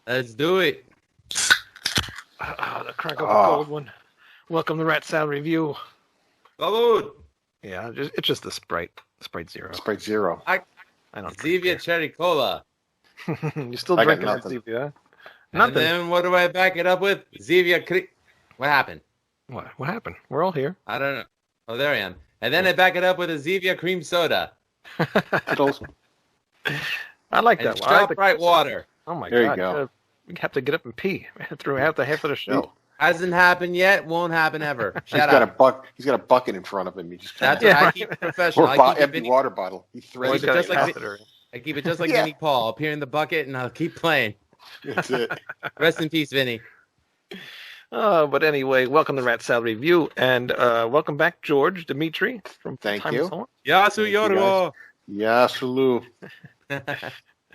Let's do it. The crack of a cold one. Welcome to Rat Salad Review. Salud. Yeah, it's just the Sprite Zero. Sprite Zero. I don't Zevia Cherry Cola. You still drinking that Zevia? Huh? Nothing. And then what do I back it up with? Zevia. What happened? What happened? We're all here. I don't know. Oh, there I am. And then I back it up with a Zevia cream soda. I like that one. ShopRite water. Oh my God! There you go. We have to get up and pee through half of the show. Hasn't happened yet. Won't happen ever. He's got a bucket in front of him. He just That's right. I keep it professional. Or empty water bottle. He throws it just like I keep it just like Vinny Paul. Up here in the bucket, and I'll keep playing. That's it. Rest in peace, Vinny. But anyway, welcome to Rat Salad Review, and welcome back, George, Dimitri from Thank you. Yasu Yorwa. Yasu.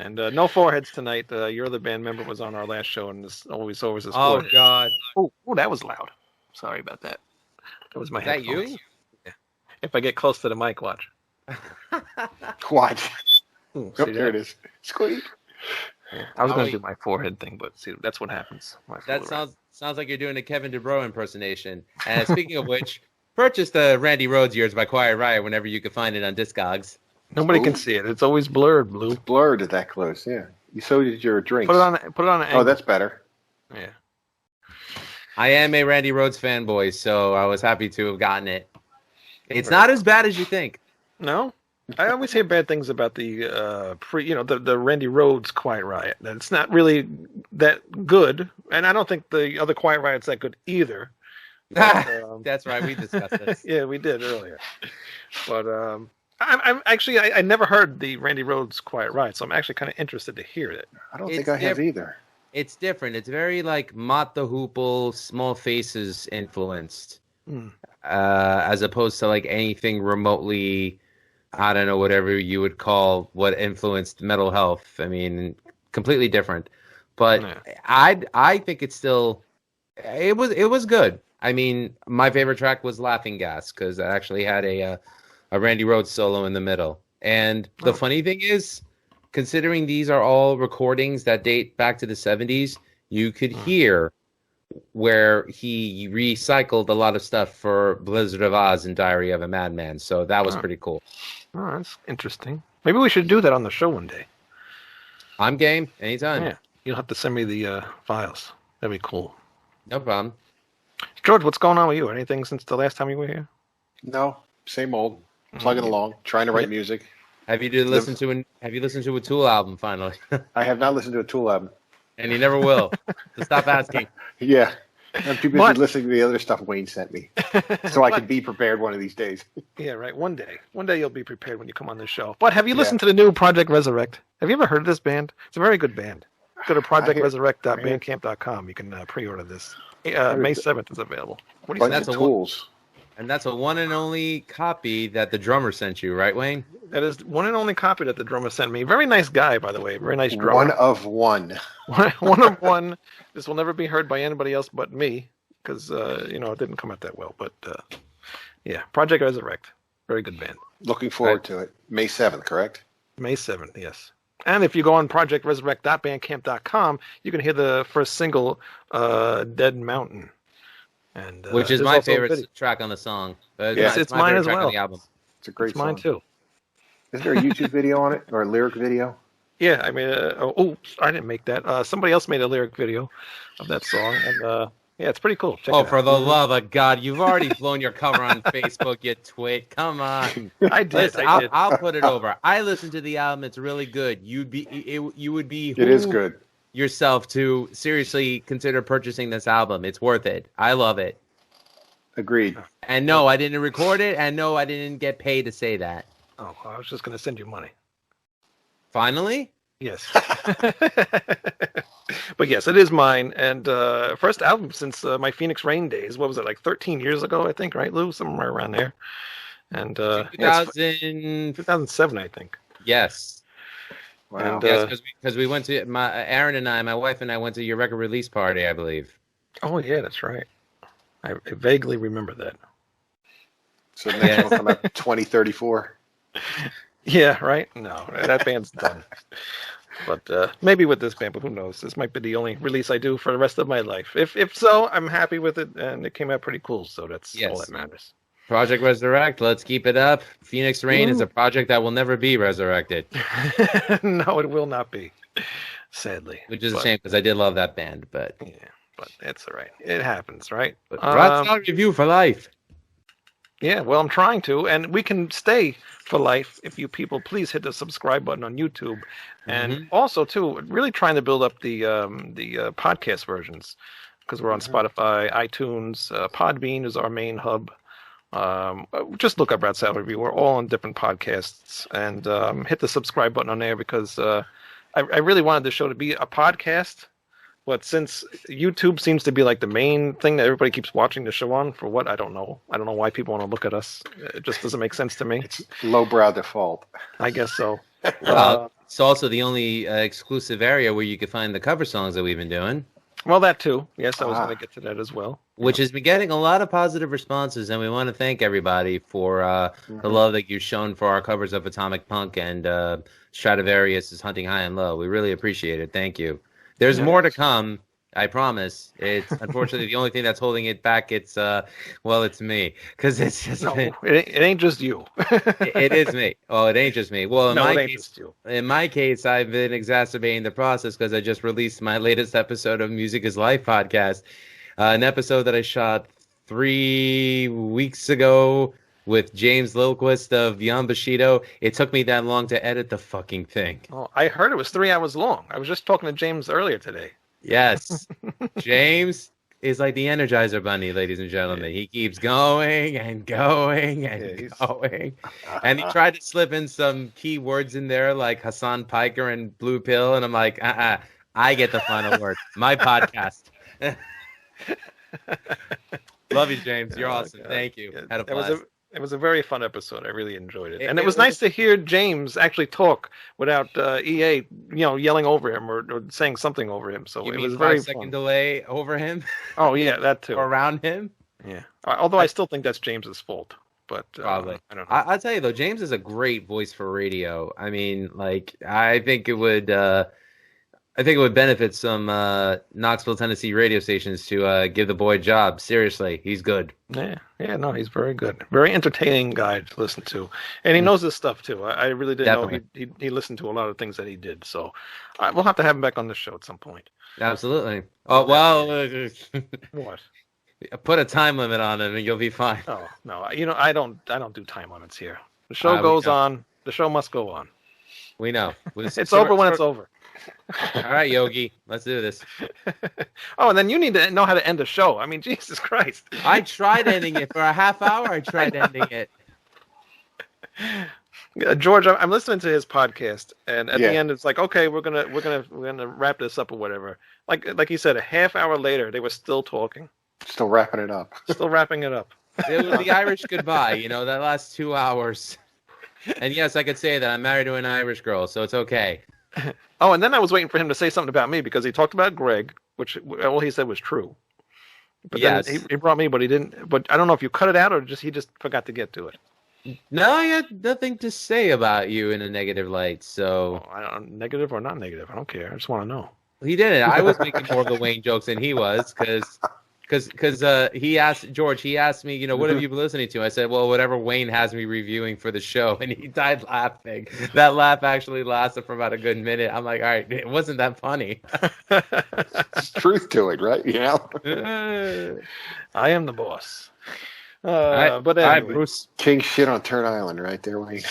And no foreheads tonight. Your other band member was on our last show, and this always this. Oh God! Oh, that was loud. Sorry about that. That was my headphones. Is that you? Yeah. If I get close to the mic, watch. Watch. Ooh, there it is. Squeak. Yeah, I was going to do my forehead thing, but see, that's what happens. That sounds like you're doing a Kevin DuBrow impersonation. And speaking of which, purchase the Randy Rhoads Years by Quiet Riot whenever you can find it on Discogs. Nobody can see it. It's always blurred, Blue. It's blurred at that close, yeah. So did your drinks. Put it on an angle. Oh, that's better. Yeah. I am a Randy Rhoads fanboy, so I was happy to have gotten it. It's not as bad as you think. No? I always hear bad things about the the Randy Rhoads Quiet Riot. That it's not really that good, and I don't think the other Quiet Riot's that good either. But, that's right. We discussed this. Yeah, we did earlier. But I'm actually I never heard the Randy Rhoads Quiet Riot, so I'm actually kind of interested to hear it. I don't think I have either. It's different. It's very like Mott the Hoople, Small Faces influenced, as opposed to like anything remotely, I don't know, whatever you would call what influenced Metal Health. I mean, completely different. But I think it's still, it was good. I mean, my favorite track was Laughing Gas because I actually had a Randy Rhoads solo in the middle. And the funny thing is, considering these are all recordings that date back to the 70s, you could hear where he recycled a lot of stuff for Blizzard of Oz and Diary of a Madman. So that was pretty cool. Oh, that's interesting. Maybe we should do that on the show one day. I'm game. Anytime. Yeah. You'll have to send me the files. That'd be cool. No problem. George, what's going on with you? Anything since the last time you were here? No. Same old. Plugging along. Trying to write music. Have you listened to a Tool album finally? I have not listened to a Tool album. And you never will. So stop asking. Yeah. I'm too busy listening to the other stuff Wayne sent me. So I can be prepared one of these days. Yeah, right. One day you'll be prepared when you come on this show. But have you listened to the new Project Resurrect? Have you ever heard of this band? It's a very good band. Go to projectresurrect.bandcamp.com. You can pre-order this. May 7th is available. What do you think? Tools. And that's a one and only copy that the drummer sent you, right, Wayne? That is one and only copy that the drummer sent me. Very nice guy, by the way. Very nice drummer. One of one. One of one. This will never be heard by anybody else but me, because it didn't come out that well. But yeah, Project Resurrect, very good band. Looking forward to it. May 7th, correct? May 7th, yes. And if you go on projectresurrect.bandcamp.com, you can hear the first single, "Dead Mountain." And, which is my favorite track on the song. It's mine as well. On the album. It's a great song. Mine too. Is there a YouTube video on it or a lyric video? Yeah, I mean, I didn't make that. Somebody else made a lyric video of that song, and yeah, it's pretty cool. Check it out. For the love of God, you've already blown your cover on Facebook, you twit. Come on. I did. Listen, I'll put it over. I listened to the album. It's really good. You would be. It is good. Yourself to seriously consider purchasing this album. It's worth it. I love it. Agreed. And no, I didn't record it, and no, I didn't get paid to say that. Oh, I was just going to send you money. Finally? Yes. But yes, it is mine. And first album since my Phoenix Rain days. What was it, like 13 years ago, I think, right, Lou? Somewhere around there. And 2007, I think. Yes. Wow. And, Yes, because we went to Aaron and I, my wife and I went to your record release party, I believe. Oh yeah, that's right. I vaguely remember that. So next one will come out 2034. Yeah, right. No, that band's done. But maybe with this band, but who knows? This might be the only release I do for the rest of my life. If so, I'm happy with it, and it came out pretty cool. So that's all that matters. Project Resurrect, let's keep it up. Phoenix Rain is a project that will never be resurrected. No, it will not be, sadly. Which is a shame because I did love that band, but yeah, but it's all right. It happens, right? But Rockstar Review for life. Yeah, well, I'm trying to, and we can stay for life if you people please hit the subscribe button on YouTube, and also too, really trying to build up the podcast versions because we're on Spotify, iTunes, Podbean is our main hub. Just look up Rat Salad Review. We're all on different podcasts, and hit the subscribe button on there because I really wanted the show to be a podcast. But since YouTube seems to be like the main thing that everybody keeps watching the show on, for what, I don't know. I don't know why people want to look at us. It just doesn't make sense to me. It's lowbrow default. I guess so. Well, it's also the only exclusive area where you can find the cover songs that we've been doing. Well, that too. Yes, I was going to get to that as well. Which has been getting a lot of positive responses, and we want to thank everybody for the love that you've shown for our covers of Atomic Punk and Stradivarius' Hunting High and Low. We really appreciate it. Thank you. There's more to come, I promise. It's unfortunately the only thing that's holding it back. It's it's me, because it's just it ain't just you. It is me. Oh, it ain't just me. Well, in my case, I've been exacerbating the process because I just released my latest episode of Music Is Life podcast, an episode that I shot 3 weeks ago with James Lilquist of Beyond Bushido. It took me that long to edit the fucking thing. Oh, I heard it was 3 hours long. I was just talking to James earlier today. Yes. James is like the Energizer Bunny, ladies and gentlemen. He keeps going and going and going. And he tried to slip in some key words in there like Hassan Piker and Blue Pill. And I'm like, I get the final word. My podcast. Love you, James. You're awesome. Thank you. Had a blast. It was a very fun episode. I really enjoyed it. And it was nice to hear James actually talk without EA, yelling over him or saying something over him. So it was very 5-second delay over him. Oh, yeah, that too. Or around him. Yeah. Although I still think that's James's fault. But probably. I don't know. I'll tell you, though, James is a great voice for radio. I mean, I think it would... I think it would benefit some Knoxville, Tennessee radio stations to give the boy a job. Seriously, he's good. Yeah, no, he's very good. Very entertaining guy to listen to. And he knows this stuff, too. I really didn't know he listened to a lot of things that he did. So we'll have to have him back on the show at some point. Absolutely. Oh, well... What? Put a time limit on it and you'll be fine. Oh, no. I don't do time limits here. The show goes on. The show must go on. We know. It's over when it's over. All right, Yogi, let's do this. Oh, and then you need to know how to end a show. I mean, Jesus Christ. I tried ending it for a half hour. I tried ending it. George, I'm listening to his podcast, and at the end, it's like, okay, we're gonna wrap this up or whatever. Like you said, a half hour later, they were still talking. Still wrapping it up. It was the Irish goodbye. That last 2 hours. And yes, I could say that I'm married to an Irish girl, so it's okay. Oh, and then I was waiting for him to say something about me because he talked about Greg, which all he said was true. But then he brought me, but he didn't. But I don't know if you cut it out or he just forgot to get to it. No, I had nothing to say about you in a negative light. So negative or not negative, I don't care. I just want to know. He didn't. I was making more of the Wayne jokes than he was because he asked me, what have you been listening to? I said, well, whatever Wayne has me reviewing for the show, and he died laughing. That laugh actually lasted for about a good minute. I'm like, all right, it wasn't that funny. There's truth to it, right? I am the boss. But anyway. Bruce. King shit on Turn Island, right there, Wayne.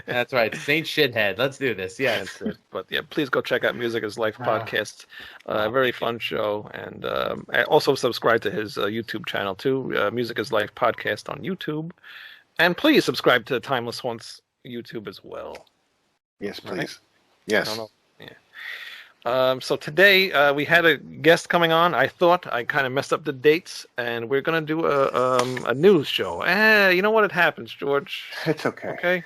That's right, Saint Shithead. Let's do this. Yes, but yeah, please go check out Music Is Life podcast. Very fun show, and also subscribe to his YouTube channel too. Music Is Life podcast on YouTube, and please subscribe to Timeless Once YouTube as well. Yes, please. Right? Yes. So today we had a guest coming on. I thought I kind of messed up the dates, and we're gonna do a news show. You know what? It happens, George. It's okay. Okay.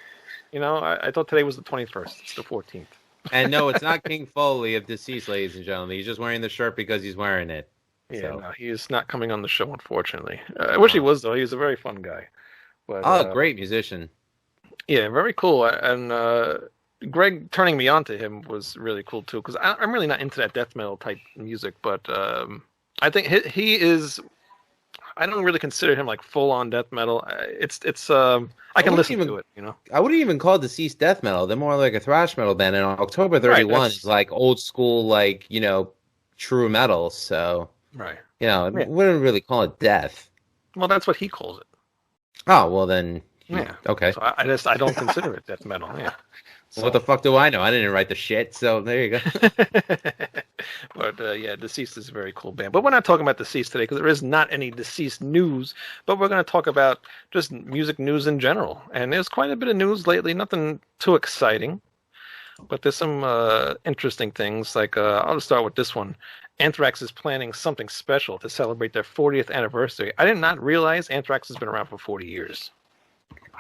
You know, I thought today was the 21st. It's the 14th. And no, it's not King Foley of Deceased, ladies and gentlemen. He's just wearing the shirt because he's wearing it. Yeah, So. no, he is not coming on the show, unfortunately. I wish he was, though. He was a very fun guy. But, Great musician. Yeah, very cool. And Greg turning me on to him was really cool, too, because I'm really not into that death metal type music, but I think he is... I don't really consider him like full-on death metal. I can listen to it, you know? I wouldn't even call Deceased death metal. They're more like a thrash metal band, and October 31 is like old school, like, you know, true metal, so... Right. You know, I wouldn't really call it death. Well, that's what he calls it. Oh, well then... Yeah. Okay. So I don't consider it death metal, yeah. So. What the fuck do I know? I didn't write the shit, so there you go. But yeah, Deceased is a very cool band. But we're not talking about Deceased today because there is not any Deceased news. But we're going to talk about just music news in general. And there's quite a bit of news lately. Nothing too exciting. But there's some interesting things. Like, I'll just start with this one. Anthrax is planning something special to celebrate their 40th anniversary. I did not realize Anthrax has been around for 40 years.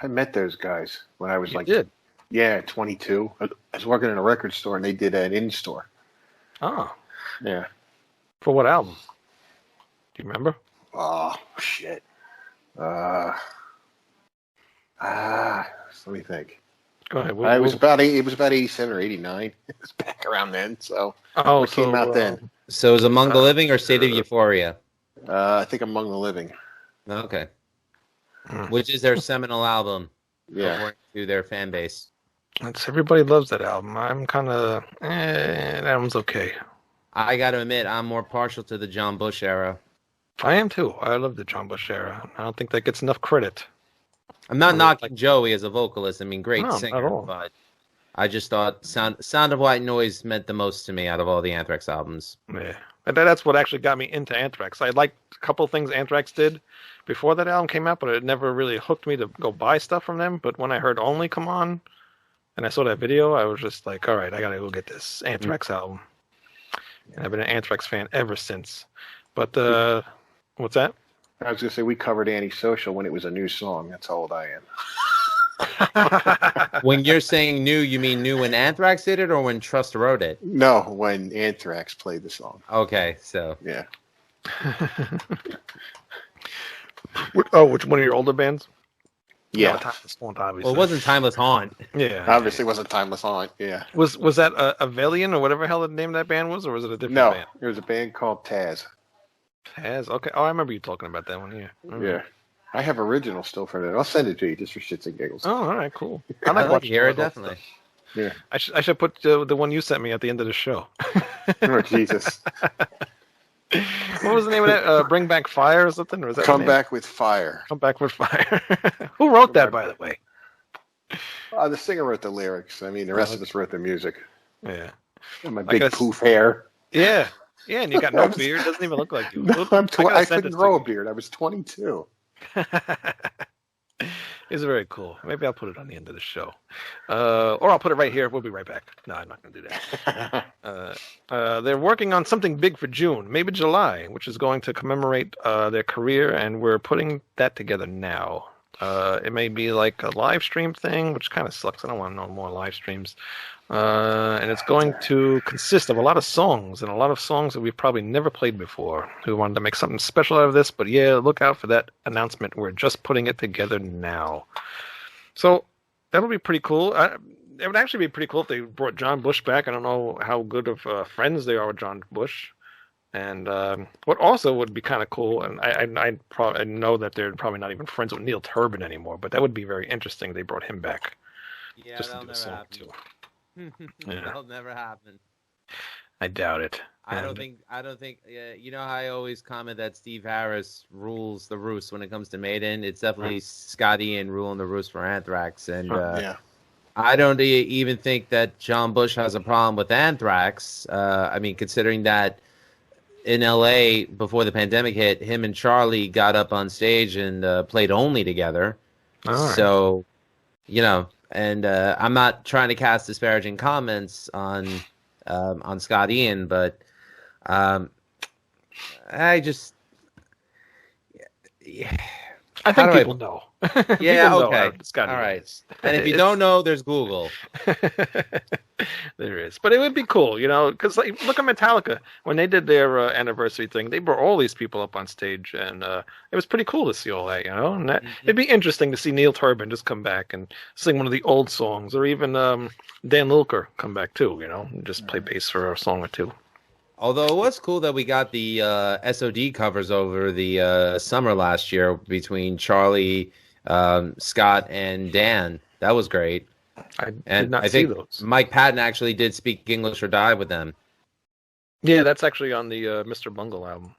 I met those guys when I was did? Yeah, 22. I was working in a record store, and they did an in-store. Oh. Yeah. For what album? Do you remember? Oh, shit. Let me think. Go ahead. It was about 87 or 89. It was back around then, so it came out then. So is Among the Living or State of Euphoria? I think Among the Living. Okay. Which is their seminal album. Yeah. According to their fan base. Everybody loves that album. I'm kind of, that album's okay. I got to admit, I'm more partial to the John Bush era. I am too. I love the John Bush era. I don't think that gets enough credit. I'm not knocking Joey as a vocalist. I mean, great singer, not at all. but I just thought Sound of White Noise meant the most to me out of all the Anthrax albums. Yeah. And that's what actually got me into Anthrax. I liked a couple of things Anthrax did before that album came out, but it never really hooked me to go buy stuff from them. But when I heard Only come on, and I saw that video, I was just like, all right, I got to go get this Anthrax album. And I've been an Anthrax fan ever since. But, what's that? I was going to say, we covered Antisocial when it was a new song. That's how old I am. When you're saying new, you mean new when Anthrax did it or when Trust wrote it? No, when Anthrax played the song. Okay, so. Yeah. Which one of your older bands? Yeah. No, Timeless Haunt, obviously. Well, it wasn't Timeless Haunt. Yeah. Obviously, it wasn't Timeless Haunt. Yeah. Was that Avelian or whatever hell the name of that band was, or was it a different band? No, it was a band called Taz. Taz? Okay. Oh, I remember you talking about that one, yeah. Mm-hmm. Yeah. I have original still from it. I'll send it to you just for shits and giggles. Oh, all right, cool. I like to hear it, definitely. Yeah. I should put the one you sent me at the end of the show. Oh, Jesus. What was the name of that? Bring Back Fire or something? Or was that Come Back with Fire. Come Back with Fire. Who wrote that, by the way? The singer wrote the lyrics. I mean, the rest of us wrote the music. Yeah. And my big poof hair. Yeah. Yeah, and you got no beard. It doesn't even look like you. No, I couldn't grow a beard. I was 22. It's very cool. Maybe I'll put it on the end of the show. Or I'll put it right here. We'll be right back. No, I'm not going to do that. They're working on something big for June, maybe July, which is going to commemorate their career, and we're putting that together now. It may be like a live stream thing, which kind of sucks. I don't want no more live streams. And it's going to consist of a lot of songs, and a lot of songs that we've probably never played before. We wanted to make something special out of this, but yeah, look out for that announcement. We're just putting it together now. So that would be pretty cool. It would actually be pretty cool if they brought John Bush back. I don't know how good of friends they are with John Bush. And what also would be kind of cool, and I know that they're probably not even friends with Neil Turbin anymore, but that would be very interesting if they brought him back. Yeah, just that'll never happen. Too. Yeah. That'll never happen. I doubt it. I don't think. You know how I always comment that Steve Harris rules the roost when it comes to Maiden. It's definitely Scotty and ruling the roost for Anthrax, and yeah. I don't even think that John Bush has a problem with Anthrax. I mean, considering that in LA before the pandemic hit, him and Charlie got up on stage and played Only together. Right. So, you know. And I'm not trying to cast disparaging comments on on Scott Ian, but I just I think people know. Yeah, people okay. know Scott All Ian right. is. And if you don't know, there's Google. There is, but it would be cool, because like, look at Metallica when they did their anniversary thing. They brought all these people up on stage, and it was pretty cool to see all that, And it'd be interesting to see Neil Turbin just come back and sing one of the old songs, or even Dan Lilker come back too, and just play bass for a song or two. Although it was cool that we got the SOD covers over the summer last year between Charlie, Scott, and Dan. That was great. I did not see those. Mike Patton actually did Speak English or Die with them. Yeah, that's actually on the Mr. Bungle album.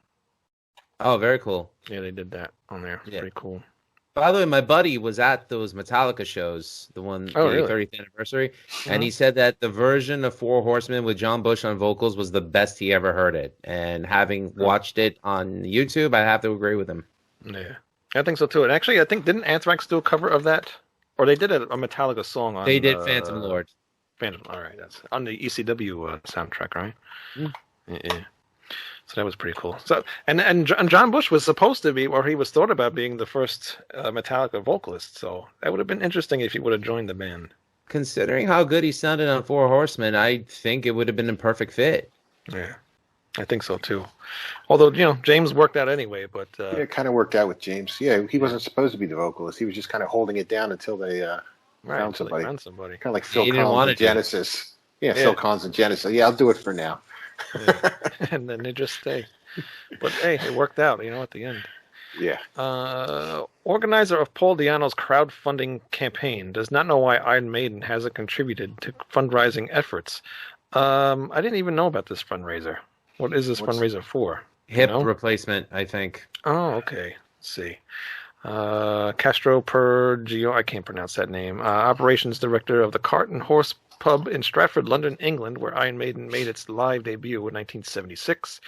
Oh, very cool. Yeah, they did that on there. It's pretty cool. By the way, my buddy was at those Metallica shows, the 30th anniversary, and he said that the version of Four Horsemen with John Bush on vocals was the best he ever heard it. And having watched it on YouTube, I have to agree with him. Yeah, I think so too. And actually, I think didn't Anthrax do a cover of that? Or they did a Metallica song on. They did Phantom Lord. Phantom. All right, that's on the ECW soundtrack, right? Yeah. So that was pretty cool. So and John Bush was supposed to be, or he was thought about being the first Metallica vocalist. So that would have been interesting if he would have joined the band. Considering how good he sounded on Four Horsemen, I think it would have been a perfect fit. Yeah, I think so too. Although James worked out anyway, but it kind of worked out with James. Yeah, he wasn't supposed to be the vocalist. He was just kind of holding it down until they found somebody. Kind of like Phil Collins and Genesis. Yeah, Phil Collins and Genesis. Yeah, I'll do it for now. Yeah. And then they just stay. But hey, it worked out, at the end. Yeah. Organizer of Paul Di'Anno's crowdfunding campaign does not know why Iron Maiden hasn't contributed to fundraising efforts. I didn't even know about this fundraiser. What is this fundraiser for? Hip replacement, I think. Oh, okay. Let's see. Castro Pergio, I can't pronounce that name. Operations Director of the Cart and Horse Pub in Stratford, London, England, where Iron Maiden made its live debut in 1976,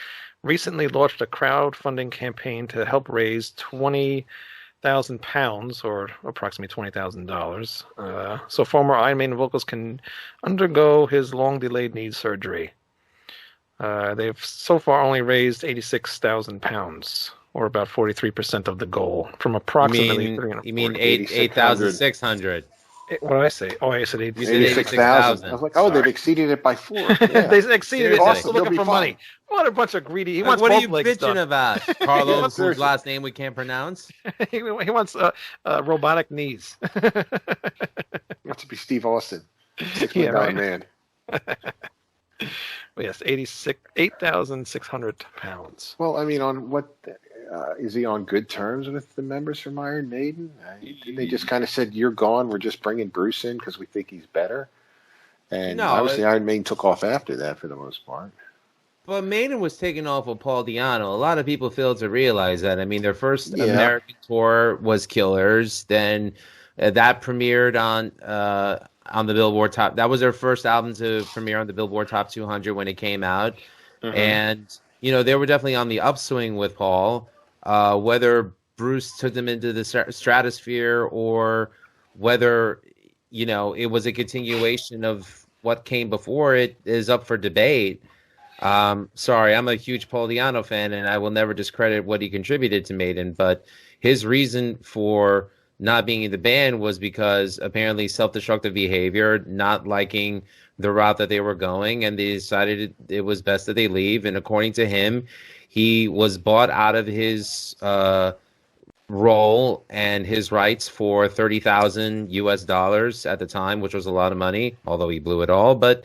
recently launched a crowdfunding campaign to help raise £20,000, or approximately $20,000, so former Iron Maiden vocalist can undergo his long-delayed knee surgery. They've so far only raised £86,000, or about 43% of the goal, from approximately. You mean 8,600? What did I say? Oh, I said 86,000. I was like, they've exceeded it by 4. Yeah. They exceeded it. Also looking for money. What a bunch of greedy. He wants what are you bitching done. About? Carlos, whose last name we can't pronounce? He wants robotic knees. Wants to be Steve Austin. $6 million man. Yes, 8,600 pounds. Well, I mean, on what is he on good terms with the members from Iron Maiden? They just kind of said, "You're gone. We're just bringing Bruce in because we think he's better." And obviously, Iron Maiden took off after that for the most part. But Maiden was taken off of Paul Di'Anno. A lot of people failed to realize that. I mean, their first American tour was Killers. Then that premiered on the Billboard Top. That was their first album to premiere on the Billboard Top 200 when it came out. Mm-hmm. And, they were definitely on the upswing with Paul. Whether Bruce took them into the stratosphere or whether, it was a continuation of what came before it is up for debate. Sorry, I'm a huge Paul Di'Anno fan, and I will never discredit what he contributed to Maiden, but his reason for not being in the band was because apparently self-destructive behavior, not liking the route that they were going, and they decided it was best that they leave. And according to him, he was bought out of his role and his rights for $30,000 at the time, which was a lot of money, although he blew it all. But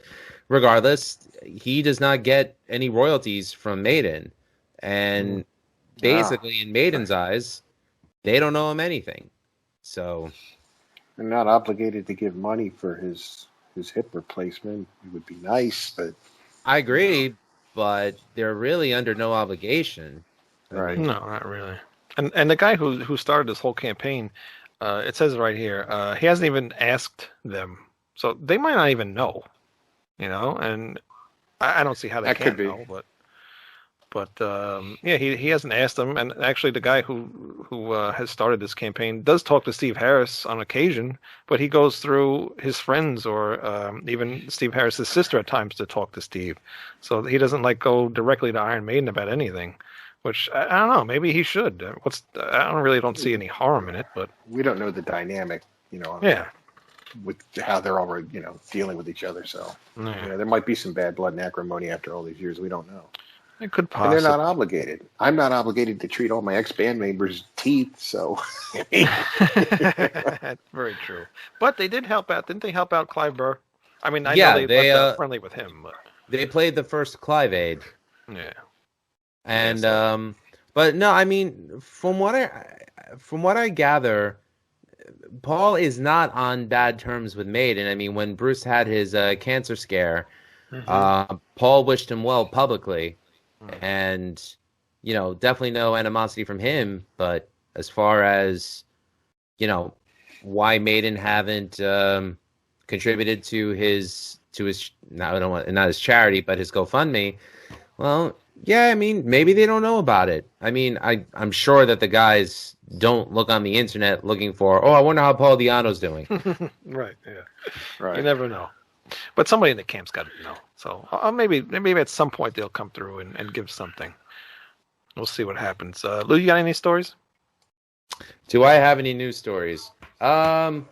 regardless, he does not get any royalties from Maiden. And basically, in Maiden's eyes, they don't owe him anything. So they're not obligated to give money for his hip replacement. It would be nice, but I agree, but they're really under no obligation. Right. No, not really. And the guy who started this whole campaign, it says right here, he hasn't even asked them. So they might not even know. And I don't see how they can't know, but But yeah, he hasn't asked him. And actually, the guy who has started this campaign does talk to Steve Harris on occasion, but he goes through his friends or even Steve Harris's sister at times to talk to Steve. So he doesn't like go directly to Iron Maiden about anything. Which I don't know. Maybe he should. Don't see any harm in it. But we don't know the dynamic, Yeah. with how they're already, dealing with each other. So there might be some bad blood and acrimony after all these years. We don't know. It could possibly. And they're not obligated. I'm not obligated to treat all my ex-band members' teeth. So that's very true. But they did help out. Didn't they help out Clive Burr? I mean, I know they were friendly with him. But they played the first Clive Aid. Yeah. And but no, I mean, from what I gather, Paul is not on bad terms with Maiden. I mean, when Bruce had his cancer scare, Paul wished him well publicly, and definitely no animosity from him. But as far as why Maiden haven't contributed to his not his charity, but his GoFundMe, well. Yeah, I mean, maybe they don't know about it. I mean, I'm sure that the guys don't look on the internet looking for, I wonder how Paul Di'Anno's doing. Right, yeah. Right. You never know. But somebody in the camp's got to know. So maybe at some point they'll come through and give something. We'll see what happens. Lou, you got any stories? Do I have any news stories? I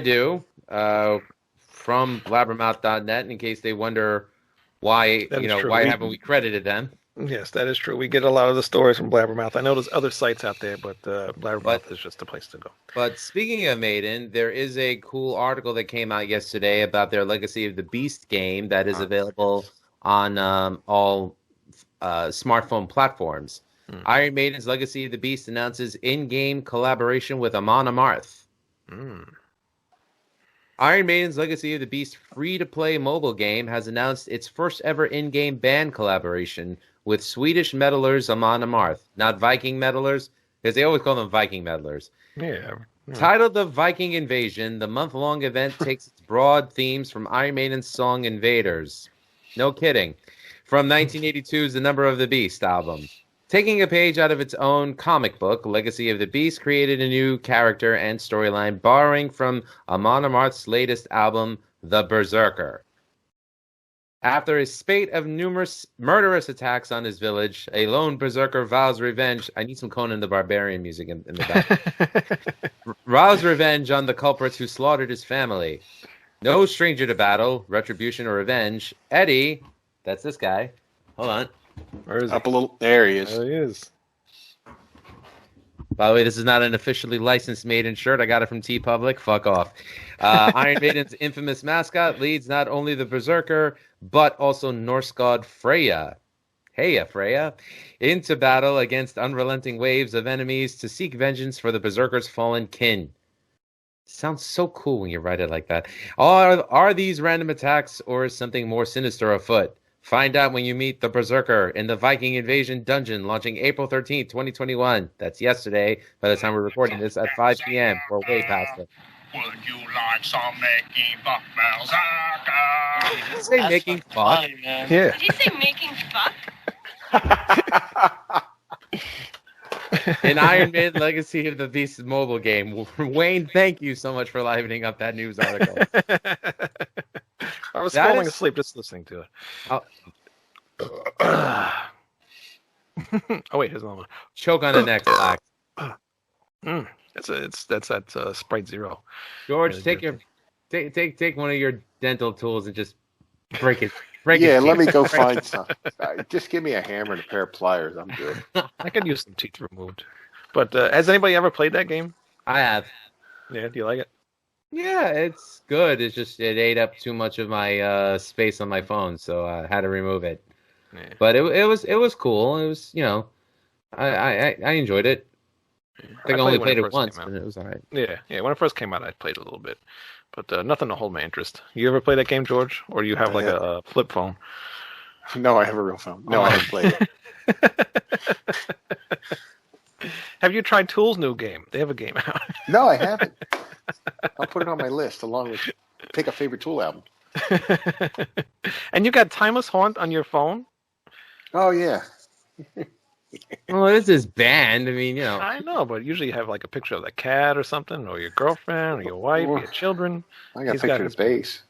do. From blabbermouth.net, in case they wonder why why haven't we credited them? Yes, that is true. We get a lot of the stories from Blabbermouth. I know there's other sites out there, but Blabbermouth is just the place to go. But speaking of Maiden, there is a cool article that came out yesterday about their Legacy of the Beast game that is available on all smartphone platforms. Iron Maiden's Legacy of the Beast announces in-game collaboration with Amon Amarth. Iron Maiden's Legacy of the Beast free-to-play mobile game has announced its first ever in-game band collaboration with Swedish metalers Amon Amarth. Not Viking metalers, because they always call them Viking metalers. Yeah. Titled The Viking Invasion, the month-long event takes its broad themes from Iron Maiden's song Invaders. No kidding. From 1982's The Number of the Beast album. Taking a page out of its own comic book, Legacy of the Beast created a new character and storyline borrowing from Amon Amarth's latest album, The Berserker. After a spate of numerous murderous attacks on his village, a lone berserker vows revenge. I need some Conan the Barbarian music in the back. Vows revenge on the culprits who slaughtered his family. No stranger to battle, retribution, or revenge. Eddie, that's this guy. Hold on. Where is Up a little. There he is. There he is. By the way, this is not an officially licensed Maiden shirt. I got it from TeePublic. Fuck off. Iron Maiden's infamous mascot leads not only the Berserker, but also Norse god Freya. Heya, Freya. Into battle against unrelenting waves of enemies to seek vengeance for the Berserker's fallen kin. Sounds so cool when you write it like that. Are these random attacks or is something more sinister afoot? Find out when you meet the Berserker in the Viking Invasion dungeon, launching April 13th, 2021. That's yesterday, by the time we're recording this, at 5 p.m. We're way past it. Would you like some making fuck Berserker? Did you say making fuck? Funny, man. Yeah. Did he say making fuck? An Iron Maiden Legacy of the Beast mobile game. Wayne, thank you so much for livening up that news article. I was falling asleep just listening to it. Oh wait, here's another one. Choke on the next black. That's that Sprite Zero. George, take one of your dental tools and just break it. Yeah, let me go find some. Just give me a hammer and a pair of pliers. I'm good. I could use some teeth removed. But has anybody ever played that game? I have. Yeah, do you like it? Yeah, it's good. It's just it ate up too much of my space on my phone, so I had to remove it. Yeah. But it was cool. It was I enjoyed it. I think I only played it once, but it was alright. Yeah. When it first came out, I played it a little bit, but nothing to hold my interest. You ever play that game, George, or do you have a flip phone? No, I have a real phone. No, I haven't played it. Have you tried Tool's new game? They have a game out. No, I haven't. I'll put it on my list along with pick a favorite Tool album. And you got Timeless Haunt on your phone? Oh yeah. Well, it is his band. I mean, you know. I know, but usually you have like a picture of the cat or something, or your girlfriend, or your wife, or your children. I got a picture of the bass.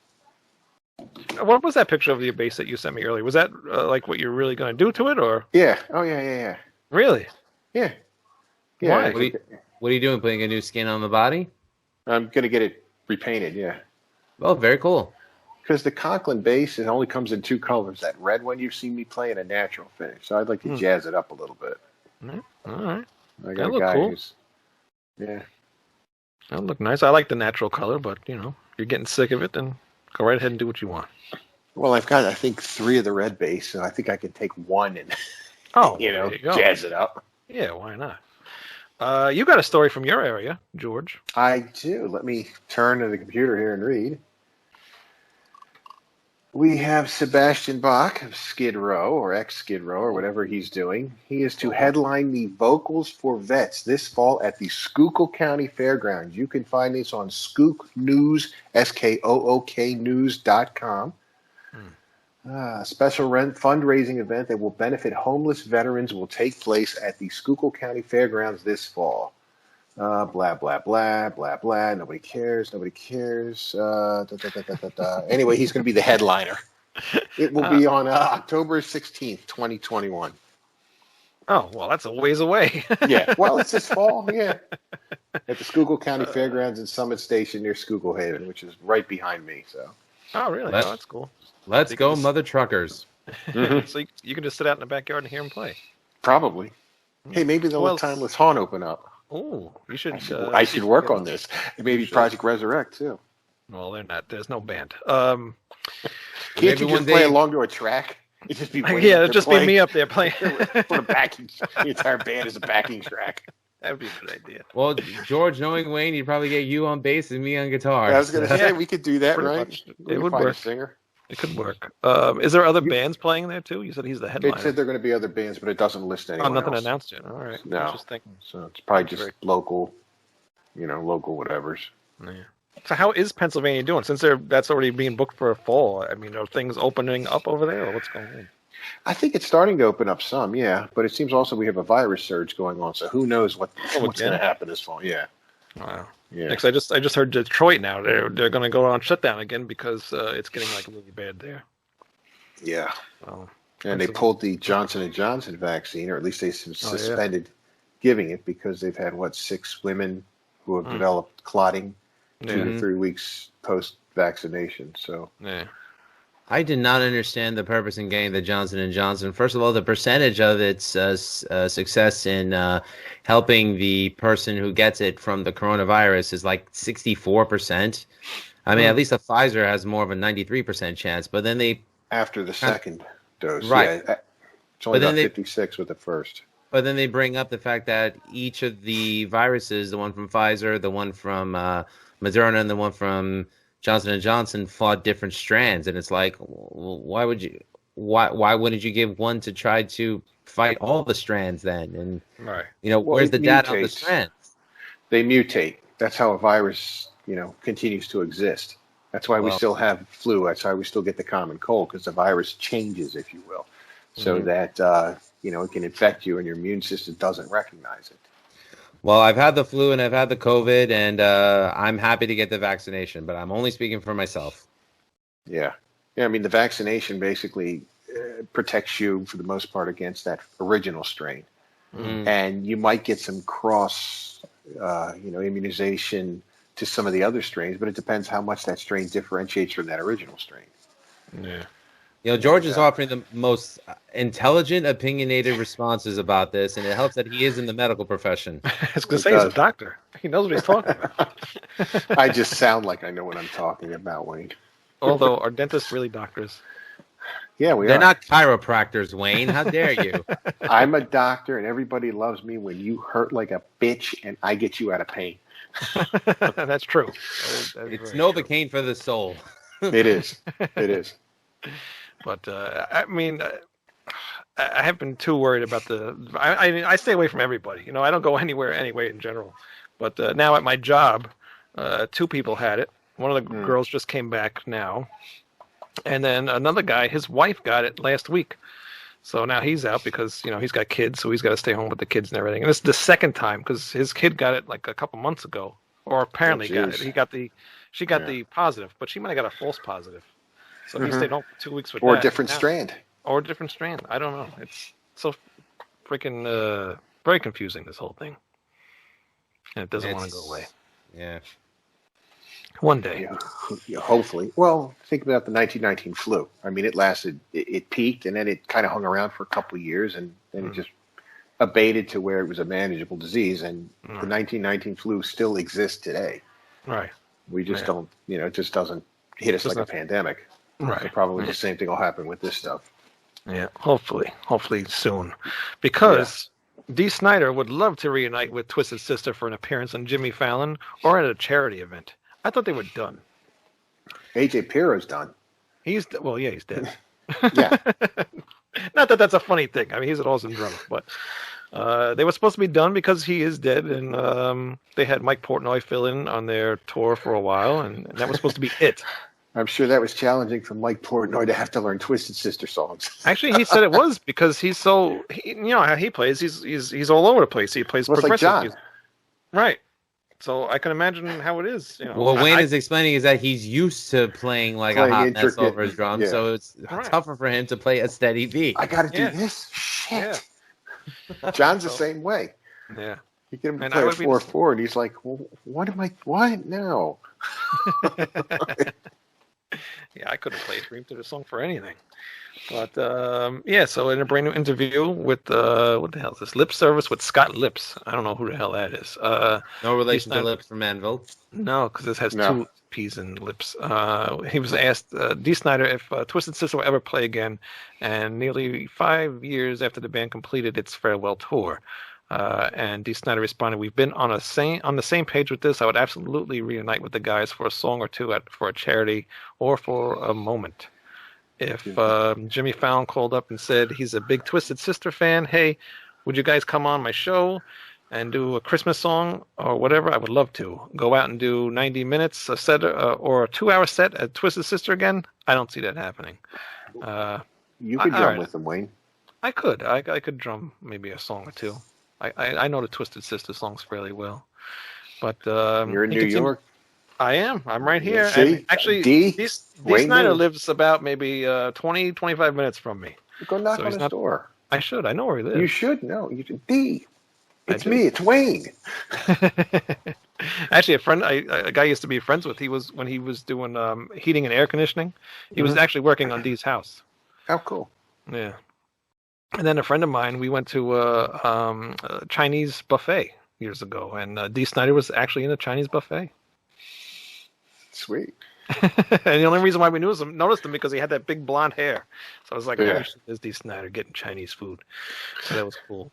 What was that picture of your bass that you sent me earlier? Was that like what you're really going to do to it, or? Yeah. Oh, yeah. Really? Yeah. Why? What are you doing? Putting a new skin on the body? I'm going to get it repainted, yeah. Oh, very cool. Because the Conklin bass, it only comes in 2 colors. That red one you've seen me play and a natural finish. So I'd like to jazz it up a little bit. All right. I got a guy cool. who's... Yeah. That'll look nice. I like the natural color, but, you're getting sick of it, then go right ahead and do what you want. Well, I've got, I think, 3 of the red bass, and I think I could take 1 and, jazz it up. Yeah, why not? You got a story from your area, George. I do. Let me turn to the computer here and read. We have Sebastian Bach of Skid Row, or ex-Skid Row, or whatever he's doing. He is to headline the Vocals for Vets this fall at the Schuylkill County Fairgrounds. You can find this on Skook News, SKOOK News.com. A special fundraising event that will benefit homeless veterans will take place at the Schuylkill County Fairgrounds this fall. Blah, blah, blah, blah, blah. Nobody cares. Anyway, he's going to be the headliner. It will be on October 16th, 2021. Oh, well, that's a ways away. Yeah, well, it's this fall, yeah. At the Schuylkill County Fairgrounds in Summit Station near Schuylkill Haven, which is right behind me. So. Oh, really? That's cool. Let's go, mother truckers. So you can just sit out in the backyard and hear him play. Probably. Hey, maybe they'll let Timeless Haunt open up. Oh, you should. I should work on this. Maybe Project Resurrect too. Well, they're not. There's no band. Can't you just play along to a track? It just be it'd just be me up there playing. For a backing, the entire band is a backing track. That would be a good idea. Well, George, knowing Wayne, he'd probably get you on bass and me on guitar. I was going to say we could do that, right? It would work. Singer. It could work. Is there other bands playing there too? You said he's the headliner. It said there are going to be other bands, but it doesn't list anyone nothing else. Announced yet. All right. No. So it's probably just local, local whatevers. Yeah. So how is Pennsylvania doing? Since that's already being booked for a fall, I mean, are things opening up over there, or what's going on? I think it's starting to open up some, yeah. But it seems also we have a virus surge going on, so who knows what's going to happen this fall? Yeah. Wow. Yeah. Because I just heard Detroit now they're going to go on shutdown again because it's getting really bad there. Yeah. And they pulled the Johnson & Johnson vaccine, or at least they suspended giving it because they've had 6 women who have developed clotting 2 to 3 weeks post vaccination. So I did not understand the purpose in getting the Johnson & Johnson. First of all, the percentage of its success in helping the person who gets it from the coronavirus is like 64%. I mean, at least the Pfizer has more of a 93% chance. But then they... After the second dose. Right. Yeah, it's only about 56 with the first. But then they bring up the fact that each of the viruses, the one from Pfizer, the one from Moderna, and the one from Johnson & Johnson fought different strands, and it's like, why wouldn't you give one to try to fight all the strands then? And where's the data on the strands? They mutate. That's how a virus, continues to exist. That's why we still have flu. That's why we still get the common cold, because the virus changes, if you will, so that it can infect you and your immune system doesn't recognize it. Well, I've had the flu and I've had the COVID, and I'm happy to get the vaccination, but I'm only speaking for myself. Yeah. I mean, the vaccination basically protects you for the most part against that original strain. And you might get some cross, immunization to some of the other strains, but it depends how much that strain differentiates from that original strain. Yeah. George is offering the most intelligent, opinionated responses about this, and it helps that he is in the medical profession. I was going to say he's a doctor. He knows what he's talking about. I just sound like I know what I'm talking about, Wayne. Although, are dentists really doctors? Yeah, we are. They're not chiropractors, Wayne. How dare you? I'm a doctor, and everybody loves me when you hurt like a bitch, and I get you out of pain. That's true. It's Novocaine for the soul. It is. It is. But I mean, I have been too worried about I stay away from everybody. I don't go anywhere anyway in general. But now at my job, 2 people had it. One of the girls just came back now, and then another guy, his wife got it last week. So now he's out because he's got kids, so he's got to stay home with the kids and everything. And this is the second time because his kid got it like a couple months ago, or apparently got it. She got the positive, but she might have got a false positive. So he stayed home for 2 weeks with or that. a different strand. Or a different strand. I don't know. It's so freaking very confusing, this whole thing. And it doesn't want to go away. Yeah. One day. Yeah, hopefully. Well, think about the 1919 flu. I mean, it lasted, it peaked, and then it kind of hung around for a couple of years, and then it just abated to where it was a manageable disease. And the 1919 flu still exists today. Right. We just don't, it just doesn't hit us like a pandemic. Right. So probably the same thing will happen with this stuff. Yeah, hopefully soon. Because Dee Snider would love to reunite with Twisted Sister for an appearance on Jimmy Fallon or at a charity event. I thought they were done. AJ Pirro's done. He's dead. Yeah. Not that that's a funny thing. I mean, he's an awesome drummer, but they were supposed to be done because he is dead, and they had Mike Portnoy fill in on their tour for a while, and that was supposed to be it. I'm sure that was challenging for Mike Portnoy to have to learn Twisted Sister songs. Actually, he said it was because he's so how he plays. He's all over the place. He plays progressive like John. music. Right. So I can imagine how it is. What Wayne is explaining is that he's used to playing like a hot mess over his drums, so it's tougher for him to play a steady beat. I got to do this. Shit. Yeah. John's the same way. Yeah. You get him to play a 4/4, and he's like, well, what now? Yeah, I couldn't play Dream Theater song for anything. But, so in a brand new interview with, what the hell is this? Lip Service with Scott Lips. I don't know who the hell that is. No relation to Lips from Anvil? No, because this has two P's in Lips. He was asked, Dee Snider, if Twisted Sister will ever play again, and nearly 5 years after the band completed its farewell tour. And Dee Snider responded, "We've been on the same page with this. I would absolutely reunite with the guys for a song or two for a charity or for a moment. If Jimmy Fallon called up and said he's a big Twisted Sister fan, hey, would you guys come on my show and do a Christmas song or whatever? I would love to. Go out and do 90 minutes a set or a 2-hour set at Twisted Sister again? I don't see that happening." You could drum with them, Wayne. I could. I could drum maybe a song or two. I know the Twisted Sister songs fairly well. But you're in New York? I am. I'm right here. See? And actually, Dee Snider lives about maybe 20, 25 minutes from me. Go knock on his door. I should. I know where he lives. You should know. You should. Dee, it's me. It's Wayne. Actually, a guy I used to be friends with, when he was doing heating and air conditioning, he was actually working on Dee's house. How cool. Yeah. And then a friend of mine, we went to a Chinese buffet years ago, and Dee Snider was actually in a Chinese buffet. Sweet. And the only reason why we noticed him because he had that big blonde hair. So I was like, there's Dee Snider getting Chinese food. So that was cool.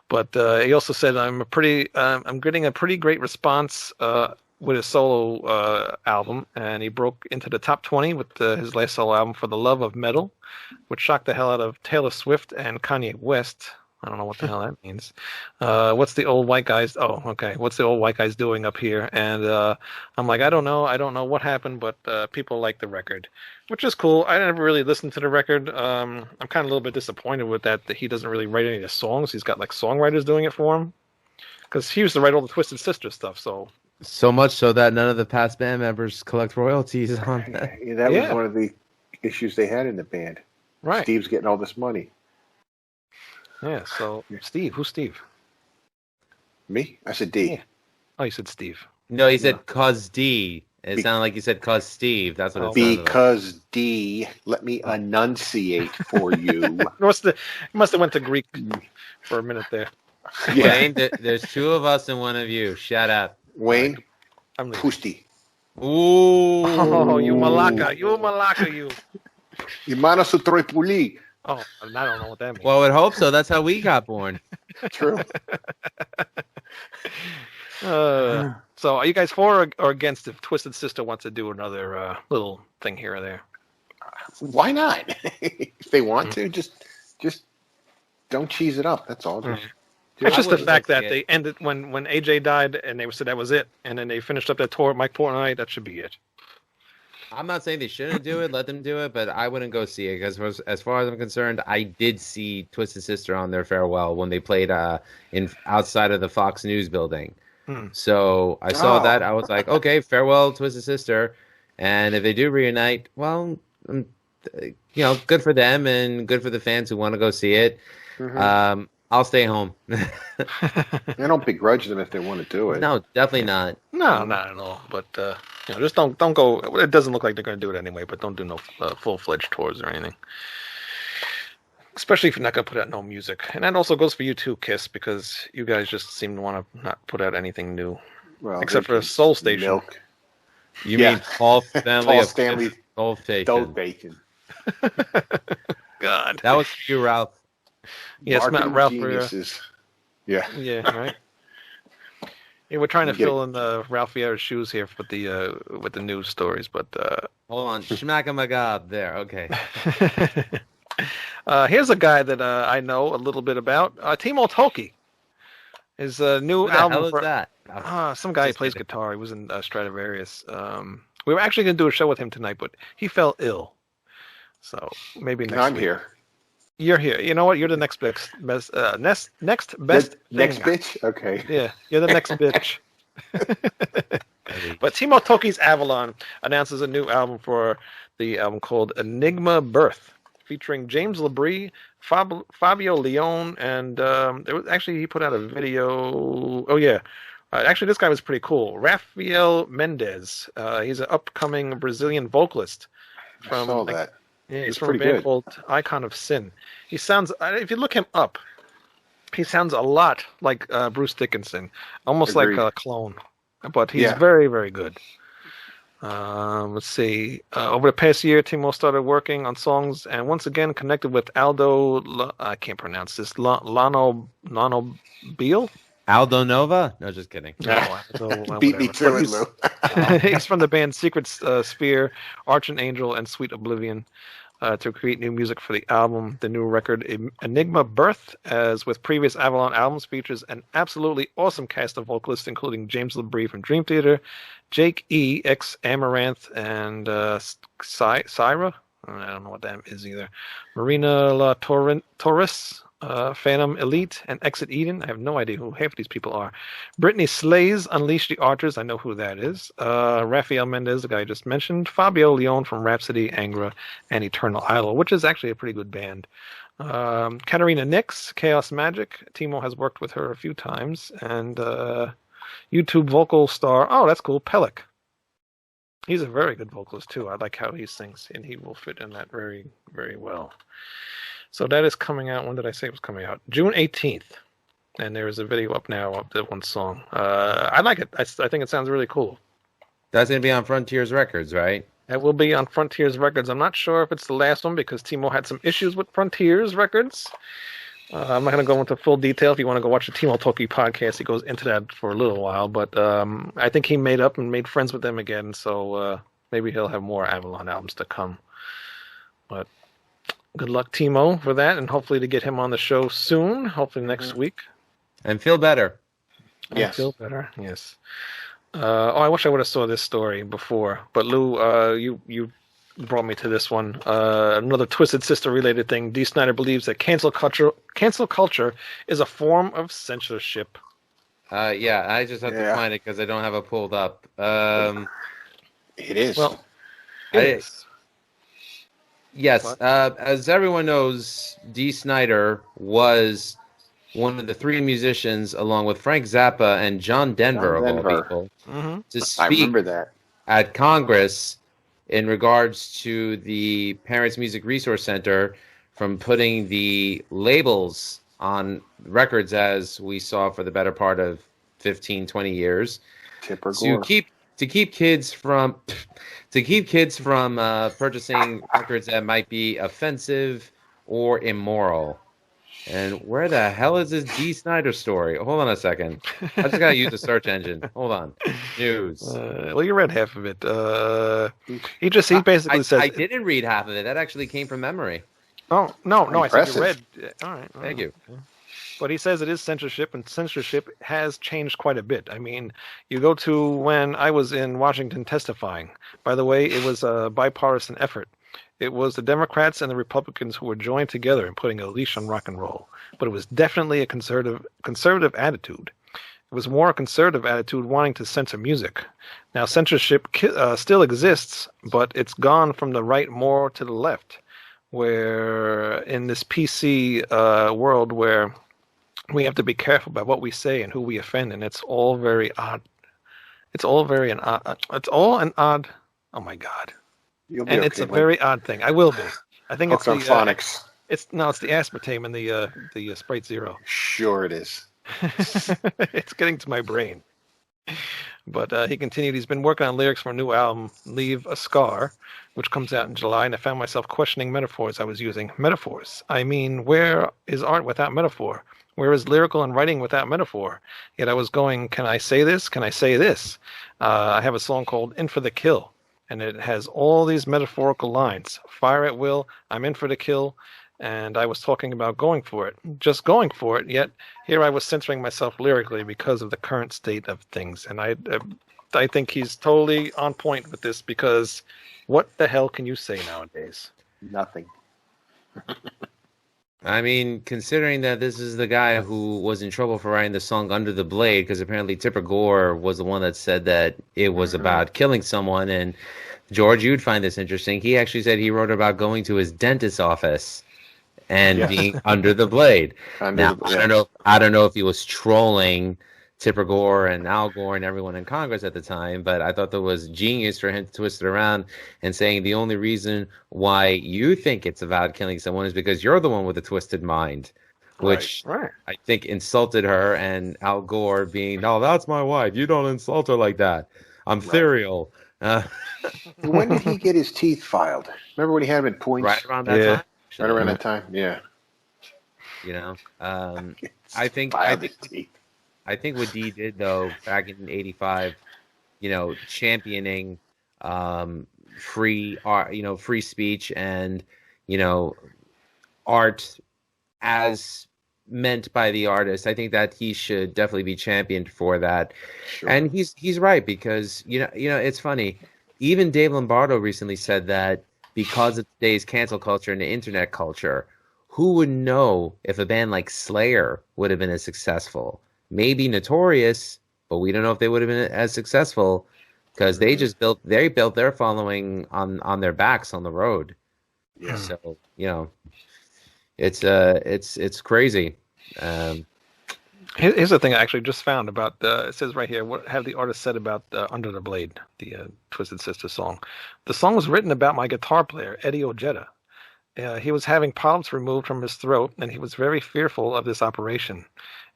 But he also said, I'm getting a pretty great response with his solo album, and he broke into the top 20 with his last solo album, For the Love of Metal, which shocked the hell out of Taylor Swift and Kanye West. I don't know what the hell that means. What's the old white guys? Oh, okay. What's the old white guys doing up here? And I'm like, I don't know what happened, but people like the record, which is cool. I never really listened to the record. I'm kind of a little bit disappointed with that he doesn't really write any of the songs. He's got like songwriters doing it for him, because he used to write all the Twisted Sister stuff. So much so that none of the past band members collect royalties on that. Yeah, that was one of the issues they had in the band. Right. Steve's getting all this money. Yeah, so Steve. Who's Steve? Me? I said D. Yeah. Oh, you said Steve. No, he said cause D. It sounded like you said cause Steve. That's what it sounded like. Because D. Let me enunciate for you. Must have went to Greek for a minute there. Yeah. Wayne, there's two of us and one of you. Shut up. Wayne, I'm Pusti. Ooh. Oh, you malaka. You. Imana su troipuli. Oh, I don't know what that means. Well, I would hope so. That's how we got born. True. So are you guys for or against if Twisted Sister wants to do another little thing here or there? Why not? If they want to, just don't cheese it up. That's all. It's just the fact that they ended when AJ died and they said that was it, and then they finished up that tour with Mike Portnoy. That should be it. I'm not saying they shouldn't do it. Let them do it, but I wouldn't go see it because, as far as I'm concerned, I did see Twisted Sister on their farewell when they played in outside of the Fox News building. So I saw that. I was like, okay, farewell, Twisted Sister. And if they do reunite, well, good for them and good for the fans who want to go see it. I'll stay home. I don't begrudge them if they want to do it. No, definitely not. No, not at all. But just don't go. It doesn't look like they're going to do it anyway. But don't do no full-fledged tours or anything. Especially if you're not going to put out no music. And that also goes for you too, Kiss, because you guys just seem to want to not put out anything new, except for Soul Station. Milk. You mean Paul Stanley? Paul Stanley. Soul Station. Don't bacon. God. That was you, Ralph. Yes, not Ralph. Yeah. Yeah, right. Yeah, we're trying to fill in the Ralph Vieira's shoes here with the news stories, but hold on, Schmack-a-magab there. Okay. Here's a guy that I know a little bit about. Timo Tolkki. His new album. Who the hell is that? Some guy who plays guitar. He was in Stradivarius. We were actually going to do a show with him tonight, but he fell ill. So maybe next week. I'm here. You're here. You know what? You're the next best next best next thing. bitch. Okay. Yeah, you're the next bitch. But Timo Tolkki's Avalon announces a new album for the album called Enigma Birth, featuring James Labrie, Fabio Leone, and he put out a video. Oh yeah, actually this guy was pretty cool. Rafael Mendes. He's an upcoming Brazilian vocalist. I saw that. Yeah, he's from a band called Icon of Sin. He sounds, if you look him up, he sounds a lot like Bruce Dickinson, almost like a clone. But he's very, very good. Let's see. Over the past year, Timo started working on songs and once again connected with Aldo. I can't pronounce this. Lano Beal. Aldo Nova? No, just kidding. No, beat me to it, Lou. He's from the band Secret Sphere, Arch and Angel, and Sweet Oblivion to create new music for the album. The new record, Enigma Birth, as with previous Avalon albums, features an absolutely awesome cast of vocalists, including James Labrie from Dream Theater, Jake E. ex Amaranth, and Syra. I don't know what that is either. Marina La Torres. Phantom Elite and Exit Eden. I have no idea who half of these people are. Brittany Slays, Unleash the Archers. I know who that is. Rafael Mendes, the guy I just mentioned. Fabio Leone from Rhapsody, Angra, and Eternal Idol, which is actually a pretty good band. Katarina Nix, Chaos Magic. Timo has worked with her a few times. And YouTube vocal star, oh, that's cool, Pellic. He's a very good vocalist, too. I like how he sings, and he will fit in that very, very well. So that is coming out. When did I say it was coming out? June 18th. And there is a video up now of that one song. I like it. I think it sounds really cool. That's going to be on Frontiers Records, right? It will be on Frontiers Records. I'm not sure if it's the last one because Timo had some issues with Frontiers Records. I'm not going to go into full detail. If you want to go watch the Timo Tolkki podcast, he goes into that for a little while. But I think he made up and made friends with them again. So maybe he'll have more Avalon albums to come. But good luck, Timo, for that, and hopefully to get him on the show soon, hopefully next week. And feel better. Yes. Feel better, yes. I wish I would have saw this story before. But, Lou, you brought me to this one. Another Twisted Sister-related thing. Dee Snider believes that cancel culture is a form of censorship. Yeah, I just have to find it because I don't have it pulled up. It is. Well, it is. Yes, as everyone knows, Dee Snider was one of the three musicians, along with Frank Zappa and John Denver, of all people, to speak I remember that. at Congress in regards to the Parents Music Resource Center from putting the labels on records, as we saw for the better part of 15, 20 years, to keep kids from purchasing records that might be offensive or immoral. And where the hell is this Dee Snider story? Hold on a second. I just gotta use the search engine. Hold on. News. Well, you read half of it. He basically says I didn't read half of it. That actually came from memory. Oh no! I said you read. All right. Thank you. But he says it is censorship, and censorship has changed quite a bit. I mean, you go to when I was in Washington testifying. By the way, it was a bipartisan effort. It was the Democrats and the Republicans who were joined together in putting a leash on rock and roll. But it was definitely a conservative attitude. It was more a conservative attitude wanting to censor music. Now, censorship still exists, but it's gone from the right more to the left, where in this PC world where we have to be careful about what we say and who we offend, and it's all very odd. It's all an odd. Oh my God! You'll be And okay, it's a very odd thing. I will be. I think it's Hooked on the phonics. it's the aspartame and the Sprite Zero. Sure it is. It's getting to my brain. But he continued, he's been working on lyrics for a new album, Leave a Scar, which comes out in July, and I found myself questioning metaphors I was using. Metaphors. I mean, where is art without metaphor? Where is lyrical and writing without metaphor? Yet I was going, can I say this? Can I say this? I have a song called In for the Kill, and it has all these metaphorical lines. Fire at will, I'm in for the kill, and I was talking about going for it, just going for it, yet here I was censoring myself lyrically because of the current state of things. And I think he's totally on point with this, because what the hell can you say nowadays? Nothing. I mean, considering that this is the guy who was in trouble for writing the song Under the Blade, because apparently Tipper Gore was the one that said that it was about killing someone. And George, you'd find this interesting. He actually said he wrote about going to his dentist's office and being under the blade. I don't know if he was trolling Tipper Gore and Al Gore and everyone in Congress at the time, but I thought that was genius for him to twist it around and saying the only reason why you think it's about killing someone is because you're the one with a twisted mind, which I think insulted her, and Al Gore being, no, that's my wife. You don't insult her like that. I'm ethereal. When did he get his teeth filed? Remember when he had them in points? Right around that time. Right around that time, yeah. You know, I think what Dee did though back in '85, you know, championing free art, you know, free speech and, you know, art as meant by the artist. I think that he should definitely be championed for that. Sure. And he's right, because you know it's funny. Even Dave Lombardo recently said that because of today's cancel culture and the internet culture, who would know if a band like Slayer would have been as successful? Maybe Notorious, but we don't know if they would have been as successful because they built their following on their backs on the road. Yeah. So, you know, it's crazy. Here's the thing I actually just found about it says right here, what have the artist said about Under the Blade, the Twisted Sister song. The song was written about my guitar player, Eddie Ojeda. He was having polyps removed from his throat, and he was very fearful of this operation.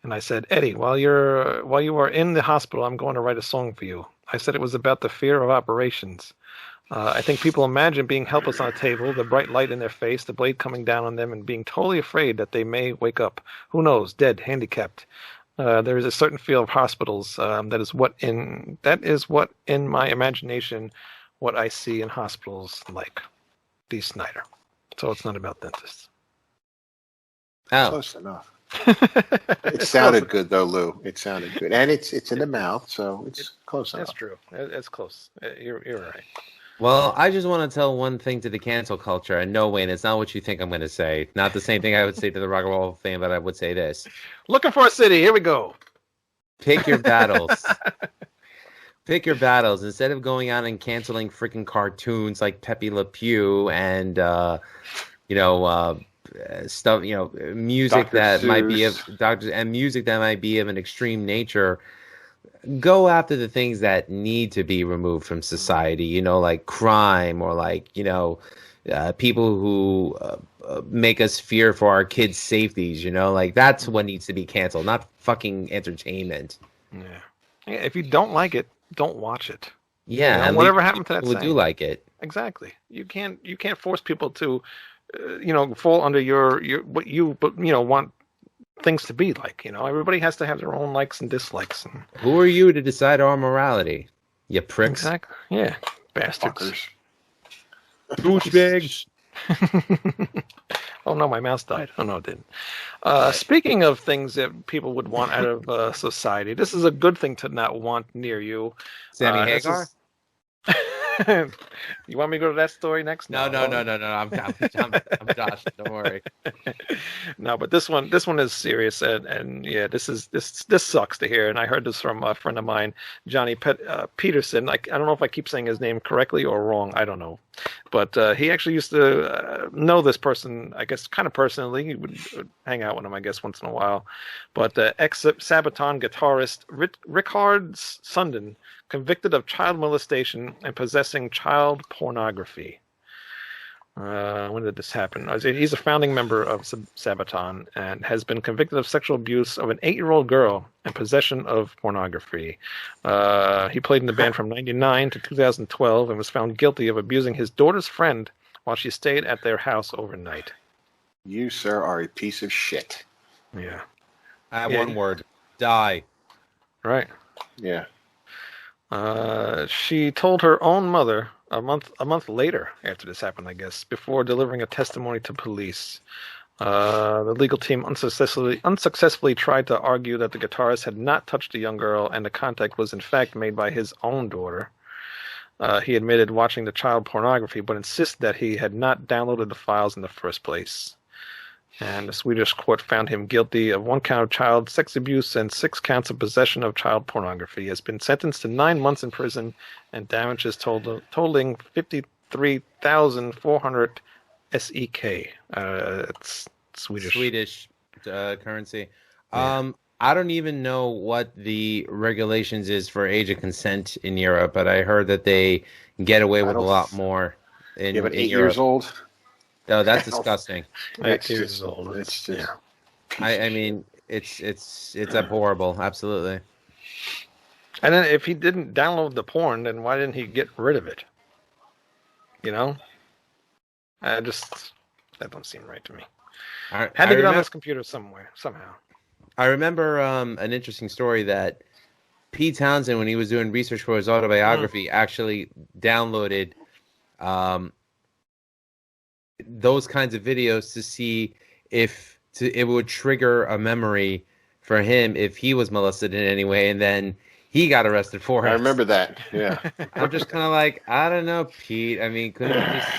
And I said, Eddie, while you are in the hospital, I'm going to write a song for you. I said it was about the fear of operations. I think people imagine being helpless on a table, the bright light in their face, the blade coming down on them, and being totally afraid that they may wake up. Who knows? Dead, handicapped. There is a certain feel of hospitals. That is what in my imagination, what I see in hospitals like. Dee Snider. So it's not about dentists. Oh, close enough. It sounded good though, Lou. It sounded good, and it's in the mouth, so it's close enough. That's true. It's close. You're right. Well, I just want to tell one thing to the cancel culture, and no, Wayne, it's not what you think I'm going to say. Not the same thing I would say to the Rock and Roll fan, but I would say this. Looking for a city. Here we go. Pick your battles. Pick your battles. Instead of going out and canceling freaking cartoons like Pepe Le Pew and, stuff, music Dr. that Seuss. might be of doctors and music that might be of an extreme nature. Go after the things that need to be removed from society, like crime or like, people who make us fear for our kids' safeties, like that's what needs to be canceled, not fucking entertainment. Yeah. If you don't like it, don't watch it. Yeah. And whatever happened to that saying. Do like it. Exactly. You can't force people to, fall under your what you want things to be like. Everybody has to have their own likes and dislikes. And who are you to decide our morality? You pricks. Exactly. Yeah. Bastards. Douchebags. Oh no, my mouse died. Oh no, it didn't. Speaking of things that people would want out of society, this is a good thing to not want near you. Sammy Hagar? You want me to go to that story next? No. I'm Josh. Don't worry. No, but this one is serious, and yeah, this sucks to hear. And I heard this from a friend of mine, Johnny Peterson. Like, I don't know if I keep saying his name correctly or wrong. I don't know, but he actually used to know this person, I guess, kind of personally. He would hang out with him, I guess, once in a while. But ex-Sabaton guitarist Richard Sundin, convicted of child molestation and possessing child pornography. When did this happen? He's a founding member of Sabaton and has been convicted of sexual abuse of an 8-year-old girl and possession of pornography. He played in the band from 1999 to 2012 and was found guilty of abusing his daughter's friend while she stayed at their house overnight. You, sir, are a piece of shit. Yeah. I have one word. Die. Right. Yeah. She told her own mother a month later after this happened, I guess, before delivering a testimony to police. The legal team unsuccessfully tried to argue that the guitarist had not touched the young girl and the contact was in fact made by his own daughter. He admitted watching the child pornography, but insisted that he had not downloaded the files in the first place. And the Swedish court found him guilty of 1 count of child sex abuse and 6 counts of possession of child pornography. He has been sentenced to 9 months in prison and damages totaling 53,400 SEK. It's Swedish currency. I don't even know what the regulations is for age of consent in Europe, but I heard that they get away with a lot more in but 8 Europe. years old? No, that's disgusting. 8 years old. It's just. Yeah. I mean, it's abhorrible. Absolutely. And then if he didn't download the porn, then why didn't he get rid of it? You know? That don't seem right to me. Had to get on his computer somehow. I remember an interesting story that Pete Townsend, when he was doing research for his autobiography, actually downloaded those kinds of videos to see if it would trigger a memory for him if he was molested in any way, and then he got arrested for it. I remember that. Yeah. I'm just kind of like, I don't know, Pete. I mean, couldn't you just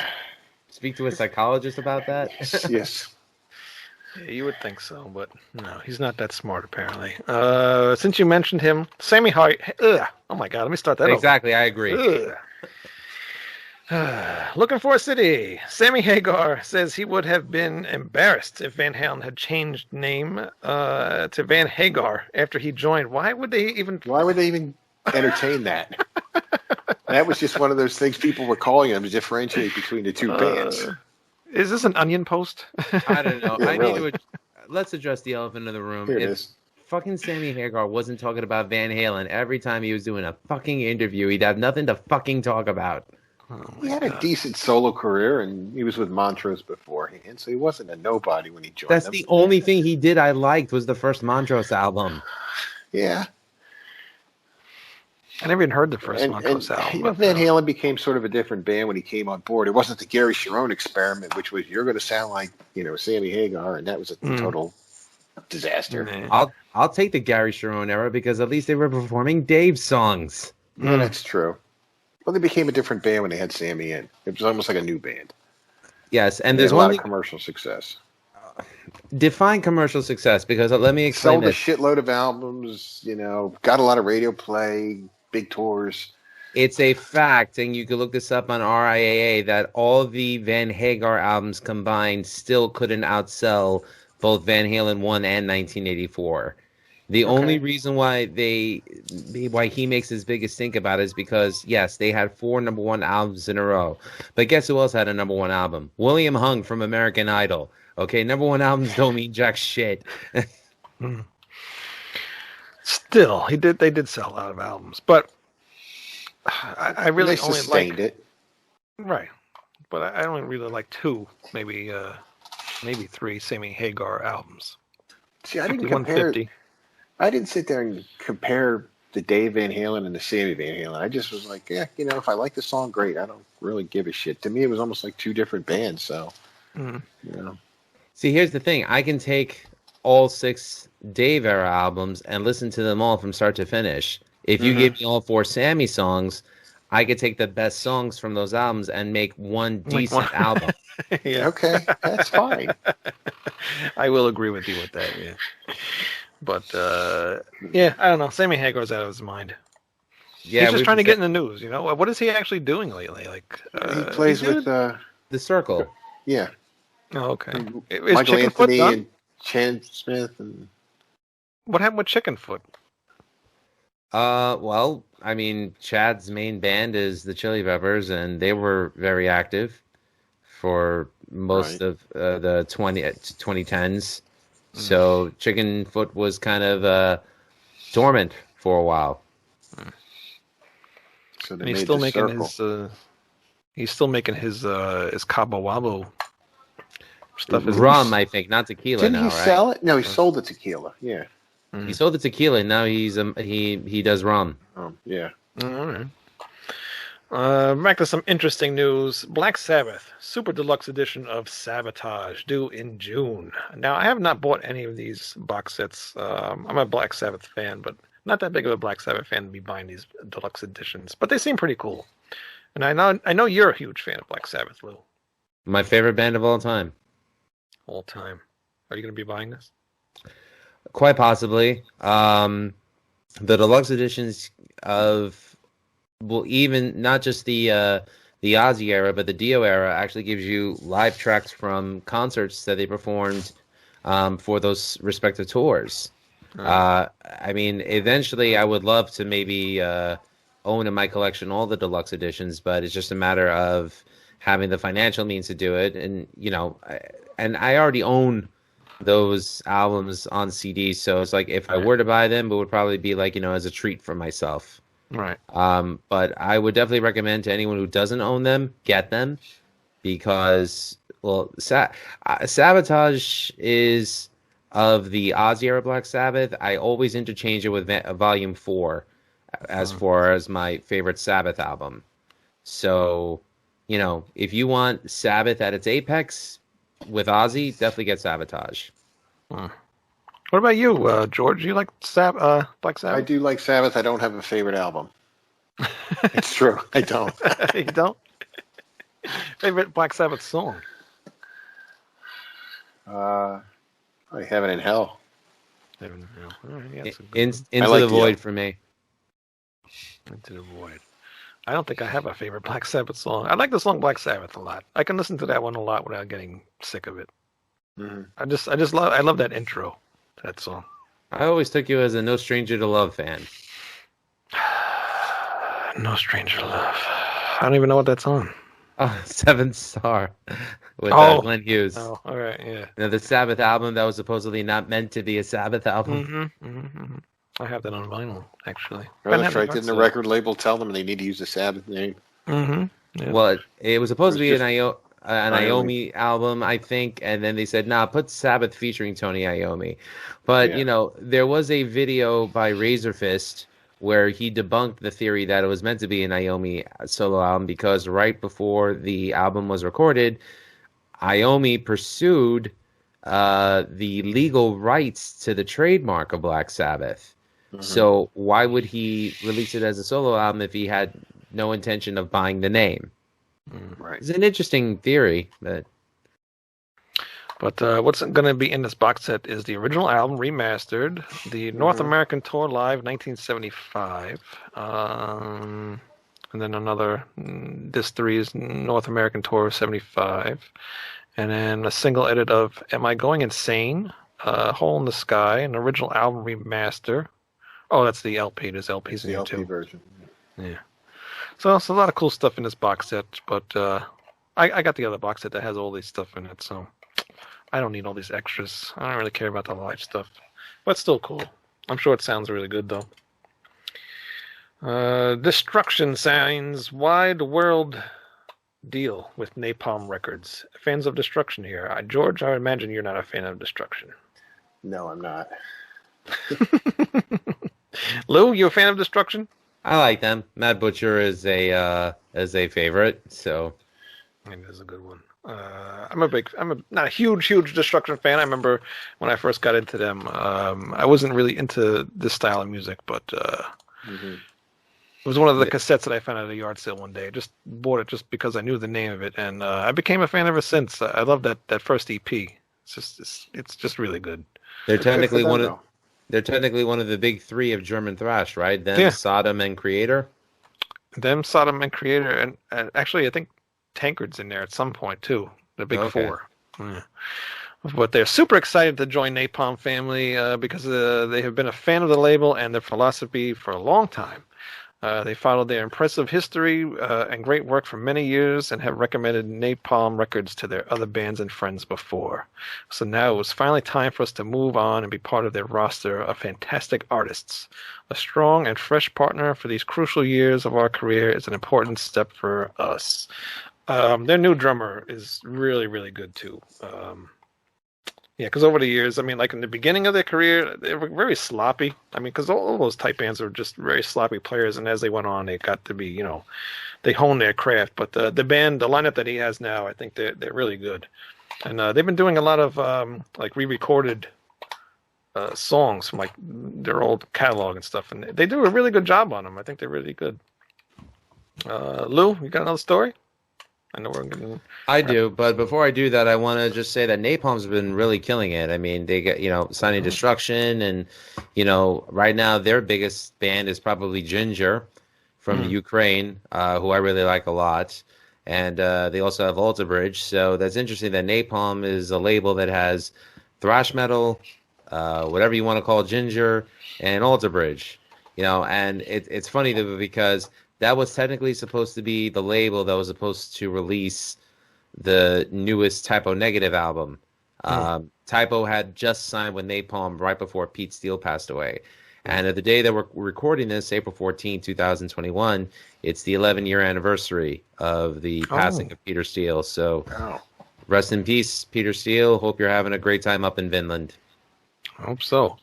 speak to a psychologist about that? Yes. Yeah, you would think so, but no, he's not that smart, apparently. Since you mentioned him, Sammy Hagar. Oh my God, let me start that Exactly, I agree. Looking for a city. Sammy Hagar says he would have been embarrassed if Van Halen had changed name to Van Hagar after he joined. Why would they even entertain that? That was just one of those things people were calling him to differentiate between the two bands. Is this an Onion Post? I don't know. Yeah, let's address the elephant in the room. Here it is. Fucking Sammy Hagar wasn't talking about Van Halen every time he was doing a fucking interview, he'd have nothing to fucking talk about. He had a decent solo career, and he was with Montrose beforehand, so he wasn't a nobody when he joined That's them. the only thing he did I liked was the first Montrose album. Yeah. I never even heard the first Montrose album. You know, Van Halen became sort of a different band when he came on board. It wasn't the Gary Sharon experiment, which was you're going to sound like, Sammy Hagar, and that was a total disaster. I'll take the Gary Sharon era because at least they were performing Dave's songs. Yeah, that's true. Well, they became a different band when they had Sammy in. It was almost like a new band. Yes, and there's a lot of commercial success. Define commercial success, because let me explain this. Sold a shitload of albums, got a lot of radio play, big tours. It's a fact, and you can look this up on RIAA, that all the Van Hagar albums combined still couldn't outsell both Van Halen 1 and 1984. The only reason why he makes his biggest stink about it is because, yes, they had 4 number 1 albums in a row. But guess who else had a number 1 album? William Hung from American Idol. Okay, number 1 albums don't mean jack shit. Still, they did sell a lot of albums, but I really they only sustained it. Right, but I only really like 2, maybe 3 Sammy Hagar albums. See, I didn't sit there and compare the Dave Van Halen and the Sammy Van Halen. I just was like, if I like the song, great. I don't really give a shit. To me, it was almost like 2 different bands. So, See, here's the thing. I can take all 6 Dave era albums and listen to them all from start to finish. If you give me all 4 Sammy songs, I could take the best songs from those albums and make one decent album. Yeah. Okay, that's fine. I will agree with you with that, yeah. But, yeah, I don't know. Sammy Hagar's out of his mind. Yeah, he's just trying to get in the news, you know? What is he actually doing lately? Like, he plays with... The Circle. Yeah. Oh, okay. Is Michael Anthony and Chan Smith and... What happened with Chickenfoot? Well, I mean, Chad's main band is the Chili Peppers, and they were very active for most of the 2010s. So Chickenfoot was kind of dormant for a while. So and he's still making his Cabo Wabo stuff. Rum, I think, not tequila. Didn't now, he sell it? No, he sold the tequila. Yeah. He sold the tequila, and now he does rum. Yeah. All right. Back to some interesting news. Black Sabbath, Super Deluxe Edition of Sabotage, due in June. Now, I have not bought any of these box sets. I'm a Black Sabbath fan, but not that big of a Black Sabbath fan to be buying these deluxe editions. But they seem pretty cool. And I know you're a huge fan of Black Sabbath, Lou. My favorite band of all time. All time. Are you going to be buying this? Quite possibly. The deluxe editions of, well, even not just the Ozzy era, but the Dio era actually gives you live tracks from concerts that they performed for those respective tours. I mean, eventually I would love to maybe own in my collection all the deluxe editions, but it's just a matter of having the financial means to do it. And, you know, and I already own those albums on CD, so it's like if I were to buy them, it would probably be like, you know, as a treat for myself. Right. But I would definitely recommend to anyone who doesn't own them, get them, because, well, Sabotage is of the Ozzy era Black Sabbath. I always interchange it with Volume 4 as far as my favorite Sabbath album. So, you know, if you want Sabbath at its apex with Ozzy, definitely get Sabotage. What about you, George? You like Black Sabbath? I do like Sabbath. I don't have a favorite album. It's true. I don't. You don't? Favorite Black Sabbath song? I Heaven and Hell. Heaven and Hell. All right, Into the Void for me. Into the Void. I don't think I have a favorite Black Sabbath song. I like the song Black Sabbath a lot. I can listen to that one a lot without getting sick of it. Mm-hmm. I love that intro to that song. I always took you as a No Stranger to Love fan. No Stranger to Love. I don't even know what that's on. Oh, Seventh Star with Glenn Hughes. Oh, all right, yeah. You know, the Sabbath album that was supposedly not meant to be a Sabbath album. I have that on vinyl, actually. Well, that's right. Didn't the record label tell them they need to use the Sabbath name? Yeah. Well, it was supposed to be an Iommi album, I think, and then they said, nah, put Sabbath featuring Tony Iommi. But, you know, there was a video by Razorfist where he debunked the theory that it was meant to be an Iommi solo album because right before the album was recorded, Iommi pursued the legal rights to the trademark of Black Sabbath. So why would he release it as a solo album if he had no intention of buying the name? Right. It's an interesting theory, but what's going to be in this box set is the original album remastered, the North American Tour Live 1975, and then another, this 3 is North American Tour 75, and then a single edit of Am I Going Insane, Hole in the Sky, an original album remaster. Oh, that's the LP. There's LPs in here too. The LP version. Yeah. So it's a lot of cool stuff in this box set, but I got the other box set that has all this stuff in it, so I don't need all these extras. I don't really care about the live stuff, but it's still cool. I'm sure it sounds really good, though. Destruction signs wide world deal with Napalm Records. Fans of Destruction here. George, I imagine you're not a fan of Destruction. No, I'm not. Lou, you a fan of Destruction? I like them. Mad Butcher is a favorite, so It is a good one. I'm not a huge Destruction fan. I remember when I first got into them. I wasn't really into this style of music, but it was one of the cassettes that I found at a yard sale one day. I just bought it just because I knew the name of it, and I became a fan ever since. I love that first EP. It's just really good. They're technically one of the big three of German thrash, right? Them, Sodom, and Creator. Them, Sodom, and Creator, and actually I think Tankard's in there at some point too. The big four. Yeah. But they're super excited to join Napalm family because they have been a fan of the label and their philosophy for a long time. They followed their impressive history and great work for many years and have recommended Napalm Records to their other bands and friends before. So now it was finally time for us to move on and be part of their roster of fantastic artists. A strong and fresh partner for these crucial years of our career is an important step for us. Their new drummer is really, really good too. Because over the years, I mean, like in the beginning of their career, they were very sloppy. I mean, because all those type bands are just very sloppy players, and as they went on, they got to be, they honed their craft. But the lineup that he has now, I think they're really good, and they've been doing a lot of like re-recorded songs from like their old catalog and stuff, and they do a really good job on them. I think they're really good. Lou, you got another story? I know we're getting... I do, but before I do that, I want to just say that Napalm's been really killing it. I mean, they get, Signing Destruction, and, right now their biggest band is probably Ginger from Ukraine, who I really like a lot. And they also have Alter Bridge. So that's interesting that Napalm is a label that has thrash metal, whatever you want to call Ginger, and Alter Bridge. And it's funny though, because that was technically supposed to be the label that was supposed to release the newest Typo Negative album. Typo had just signed with Napalm right before Pete Steele passed away. And at the day that we're recording this, April 14, 2021, it's the 11-year anniversary of the passing of Peter Steele. So rest in peace, Peter Steele. Hope you're having a great time up in Vinland. I hope so.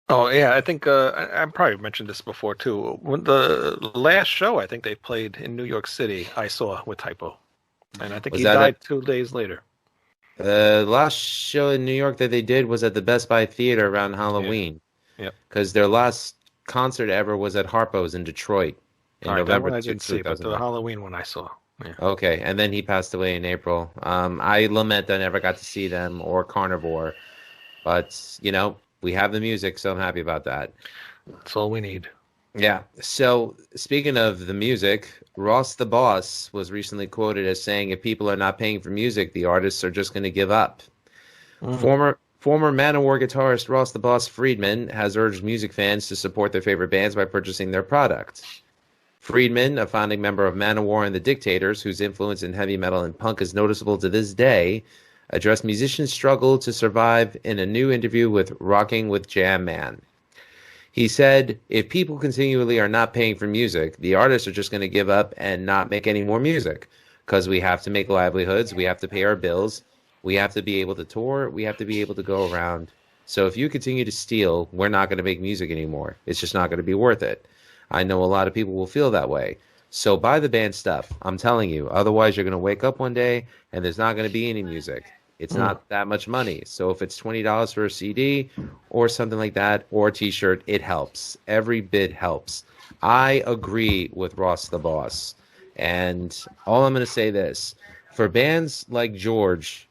I think I probably mentioned this before too. When the last show I think they played in New York City, I saw with Typo, and I think he died 2 days later. The last show in New York that they did was at the Best Buy Theater around Halloween. Yeah. Because their last concert ever was at Harpo's in Detroit in November. That one I didn't see, but the Halloween one I saw. Yeah. Okay, and then he passed away in April. I lament I never got to see them or Carnivore, but we have the music, so I'm happy about that. That's all we need. Yeah. So speaking of the music, Ross the Boss was recently quoted as saying, "If people are not paying for music, the artists are just going to give up." Former Manowar guitarist Ross the Boss Friedman has urged music fans to support their favorite bands by purchasing their product. Friedman, a founding member of Manowar and the Dictators, whose influence in heavy metal and punk is noticeable to this day, addressed musicians' struggle to survive in a new interview with Rocking with Jam Man. He said, "If people continually are not paying for music, the artists are just going to give up and not make any more music, because we have to make livelihoods, we have to pay our bills, we have to be able to tour, we have to be able to go around. So if you continue to steal, we're not going to make music anymore. It's just not going to be worth it. I know a lot of people will feel that way. So buy the band stuff, I'm telling you. Otherwise, you're going to wake up one day and there's not going to be any music. It's not that much money. So if it's $20 for a CD or something like that, or a T-shirt, it helps. Every bit helps." I agree with Ross the Boss. And all I'm going to say this. For bands like George's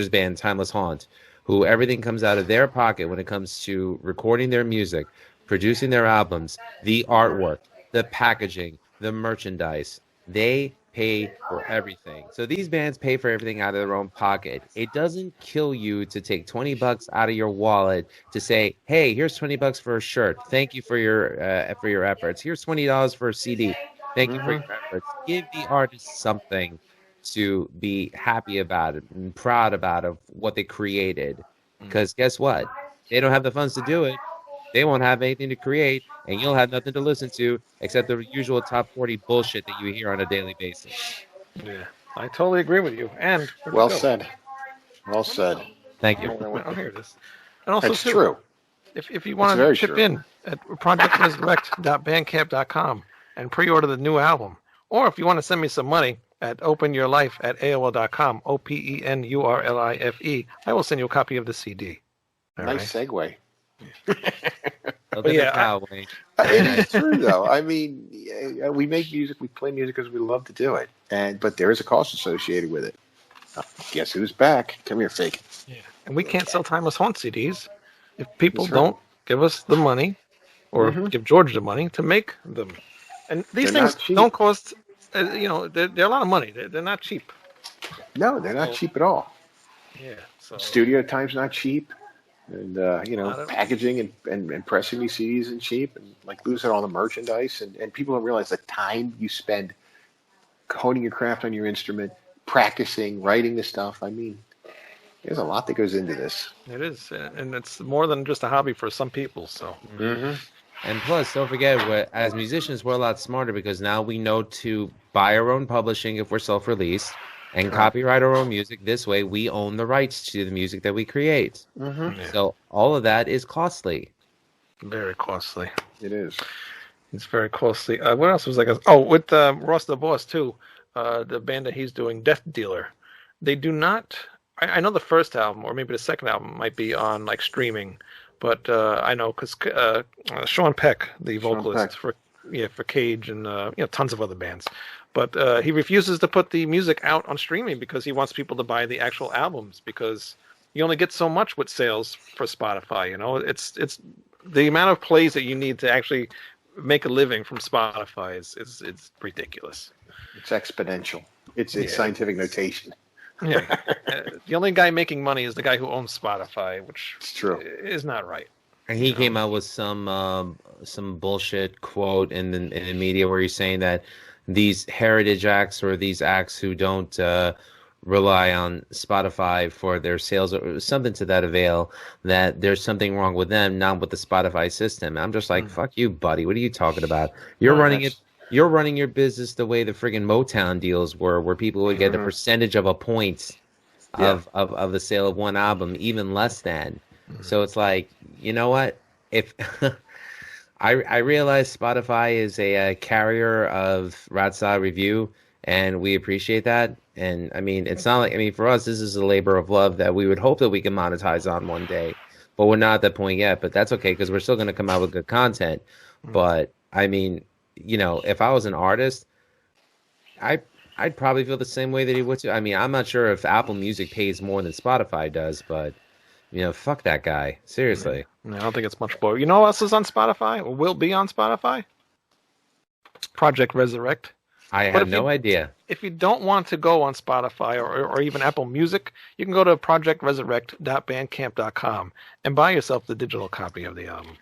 band, Timeless Haunt, who everything comes out of their pocket when it comes to recording their music, producing their albums, the artwork, the packaging, the merchandise, they pay for everything. So these bands pay for everything out of their own pocket. It doesn't kill you to take $20 out of your wallet to say, "Hey, here's $20 for a shirt. Thank you for your efforts. Here's $20 for a CD. Thank you for your efforts." Give the artist something to be happy about it and proud about of what they created. Because guess what? They don't have the funds to do it. They won't have anything to create, and you'll have nothing to listen to except the usual top 40 bullshit that you hear on a daily basis. Yeah, I totally agree with you. And well said. Well said. Thank you. I'll hear this. And also, it's true. If you want to chip in at projectresurrect.bandcamp.com and pre-order the new album, Or if you want to send me some money at openyourlife@aol.com, OPENURLIFE, I will send you a copy of the CD. Nice segue. But yeah, it is true though. I mean, we make music, we play music because we love to do it, but there is a cost associated with it. Guess who's back? Come here, fake. Yeah, and we can't sell Timeless Haunt CDs if people don't give us the money or give George the money to make them. And these things don't cost. They're a lot of money. They're not cheap. No, they're not cheap at all. Yeah. So studio time's not cheap. And, packaging and pressing these CDs isn't cheap. And, like, losing all the merchandise. And people don't realize the time you spend honing your craft on your instrument, practicing, writing the stuff. I mean, there's a lot that goes into this. It is. And it's more than just a hobby for some people. So. Mm-hmm. And plus, don't forget, as musicians, we're a lot smarter because now we know to buy our own publishing if we're self-released. And copyright our own music. This way, we own the rights to the music that we create. Mm-hmm. So all of that is costly. Very costly. It is. It's very costly. What else was I going to... Oh, with Ross the Boss, too. The band that he's doing, Death Dealer. They do not... I know the first album, or maybe the second album, might be on, like, streaming. But I know, because Sean Peck, the vocalist for Cage and tons of other bands. But he refuses to put the music out on streaming because he wants people to buy the actual albums, because you only get so much with sales for Spotify. It's the amount of plays that you need to actually make a living from Spotify is ridiculous. It's exponential. It's scientific notation. Yeah, the only guy making money is the guy who owns Spotify, which is not right. And he came out with some bullshit quote in the media where he's saying that these heritage acts or these acts who don't rely on Spotify for their sales or something to that avail, that there's something wrong with them, not with the Spotify system. And I'm just like, fuck you, buddy. What are you talking about? You're running it. You're running your business the way the friggin' Motown deals were, where people would get a percentage of a point of the sale of one album, even less than. So it's like, you know what? If I realize Spotify is a carrier of Radside Review, and we appreciate that. And I mean, it's not like, for us, this is a labor of love that we would hope that we can monetize on one day, but we're not at that point yet. But that's okay, because we're still going to come out with good content. But I mean, if I was an artist, I'd probably feel the same way that he would too. I mean, I'm not sure if Apple Music pays more than Spotify does, but fuck that guy. Seriously. I don't think it's much more. You know what else is on Spotify or will be on Spotify? Project Resurrect. I have no idea. If you don't want to go on Spotify or even Apple Music, you can go to projectresurrect.bandcamp.com and buy yourself the digital copy of the album.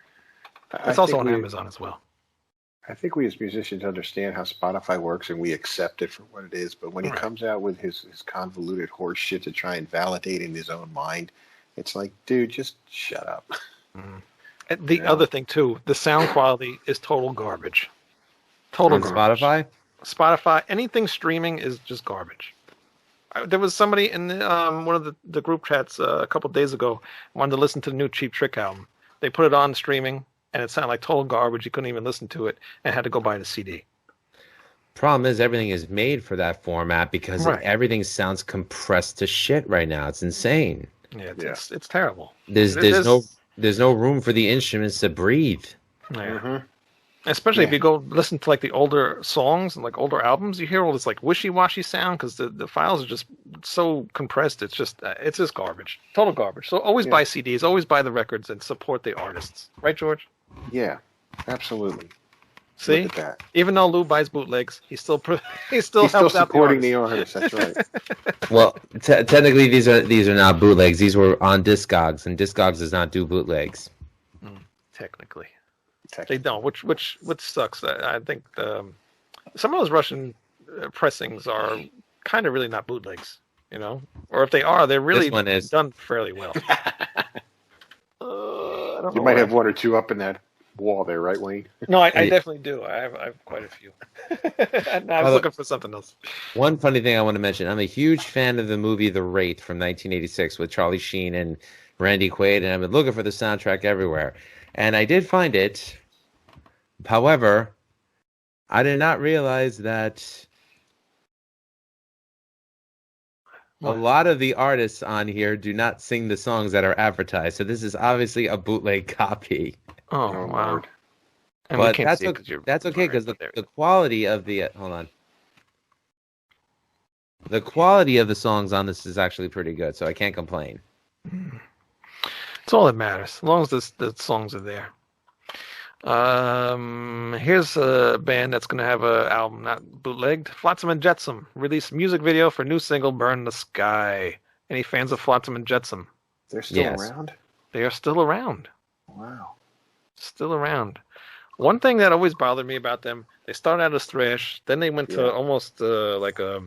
It's also on Amazon as well. I think we as musicians understand how Spotify works and we accept it for what it is. But when he comes out with his convoluted horse shit to try and validate in his own mind, it's like, dude, just shut up. The other thing, too, the sound quality is total garbage. Total garbage. Spotify, anything streaming is just garbage. There was somebody in one of the group chats a couple of days ago wanted to listen to the new Cheap Trick album. They put it on streaming, and it sounded like total garbage. You couldn't even listen to it, and had to go buy the CD. Problem is, everything is made for that format because everything sounds compressed to shit right now. It's insane. Yeah, it's terrible. There's no room for the instruments to breathe. Yeah. Especially if you go listen to like the older songs and like older albums, you hear all this like wishy-washy sound because the files are just so compressed. It's just garbage, total garbage. So always buy CDs, always buy the records, and support the artists. Right, George? Yeah, absolutely. See, look at that. Even though Lou buys bootlegs, he's still supporting the artist. That's right. Well, technically, these are not bootlegs. These were on Discogs, and Discogs does not do bootlegs. Technically. They don't, which sucks. I think some of those Russian pressings are kind of really not bootlegs, or if they are, they're really done fairly well. You might have one or two up in that wall there, right, Wayne? No, I definitely do. I have quite a few. I was looking for something else. One funny thing I want to mention: I'm a huge fan of the movie The Wraith from 1986 with Charlie Sheen and Randy Quaid, and I've been looking for the soundtrack everywhere. And I did find it. However, I did not realize that a lot of the artists on here do not sing the songs that are advertised. So this is obviously a bootleg copy. Oh, wow. Lord. And But we can't see it 'cause you're that's okay because blurry, the quality of the hold on. The quality of the songs on this is actually pretty good, so I can't complain. It's all that matters, as long as the songs are there. Here's a band that's going to have an album not bootlegged. Flotsam and Jetsam released music video for new single "Burn the Sky." Any fans of Flotsam and Jetsam? They're still around? They are still around. Wow. Still around. One thing that always bothered me about them, they started out as thrash, then they went to almost like a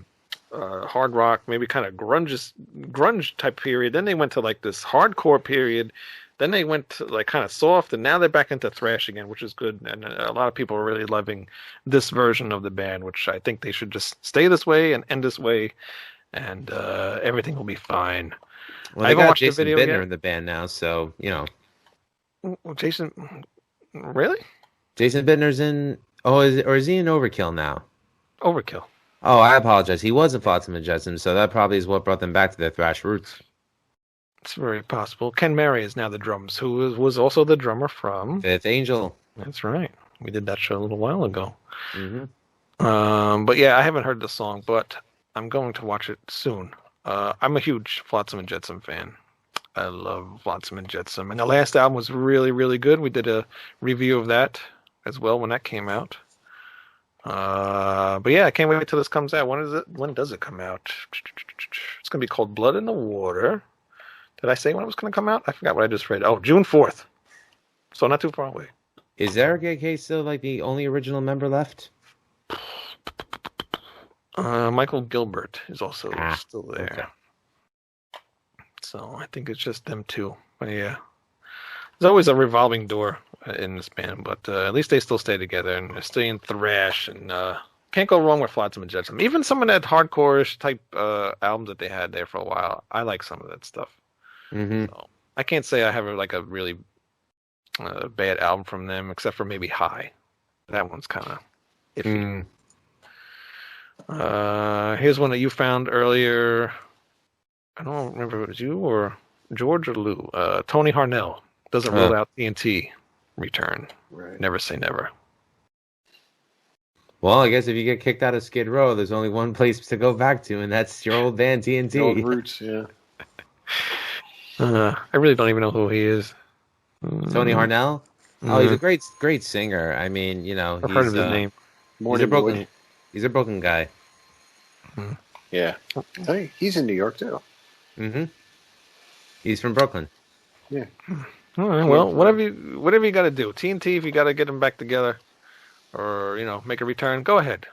hard rock, maybe kind of grunge type period. Then they went to like this hardcore period. Then they went to like kind of soft, and now they're back into thrash again, which is good. And a lot of people are really loving this version of the band, which I think they should just stay this way and end this way, and everything will be fine. Well, I got Jason Bittner in the band now, so you know. Jason, really? Jason Bittner's in. Oh, is he in Overkill now? Overkill. Oh, I apologize. He was in Flotsam and Jetsam, so that probably is what brought them back to their thrash roots. It's very possible. Ken Mary is now the drums, who was also the drummer from Fifth Angel. That's right. We did that show a little while ago. Mm-hmm. But yeah, I haven't heard the song, but I'm going to watch it soon. I'm a huge Flotsam and Jetsam fan. I love Flotsam and Jetsam. And the last album was really, really good. We did a review of that as well when that came out. But yeah, I can't wait till this comes out. When does it come out? It's going to be called Blood in the Water. Did I say when it was going to come out? I forgot what I just read. Oh, June 4th. So not too far away. Is Eric A.K. still like the only original member left? Michael Gilbert is also still there. Okay. So I think it's just them two. But yeah. There's always a revolving door in this band, but at least they still stay together and they're staying thrash and can't go wrong with Flotsam and Jetsam. Even some of that hardcore-ish type albums that they had there for a while, I like some of that stuff. Mm-hmm. So, I can't say I have like a really bad album from them, except for maybe High. That one's kind of iffy. Here's one that you found earlier. I don't remember if it was you or George or Lou. Tony Harnell doesn't rule out TNT return. Right. Never say never. Well, I guess if you get kicked out of Skid Row, there's only one place to go back to, and that's your old band TNT. The old roots, yeah. I really don't even know who he is. Tony Harnell? Oh, he's a great singer. I mean, you know, I've heard of his name. He's a broken guy. Yeah. Hey, he's in New York too. Mm-hmm. He's from Brooklyn. Yeah. All right, well, whatever you got to do. TNT, if you got to get them back together, or make a return, go ahead.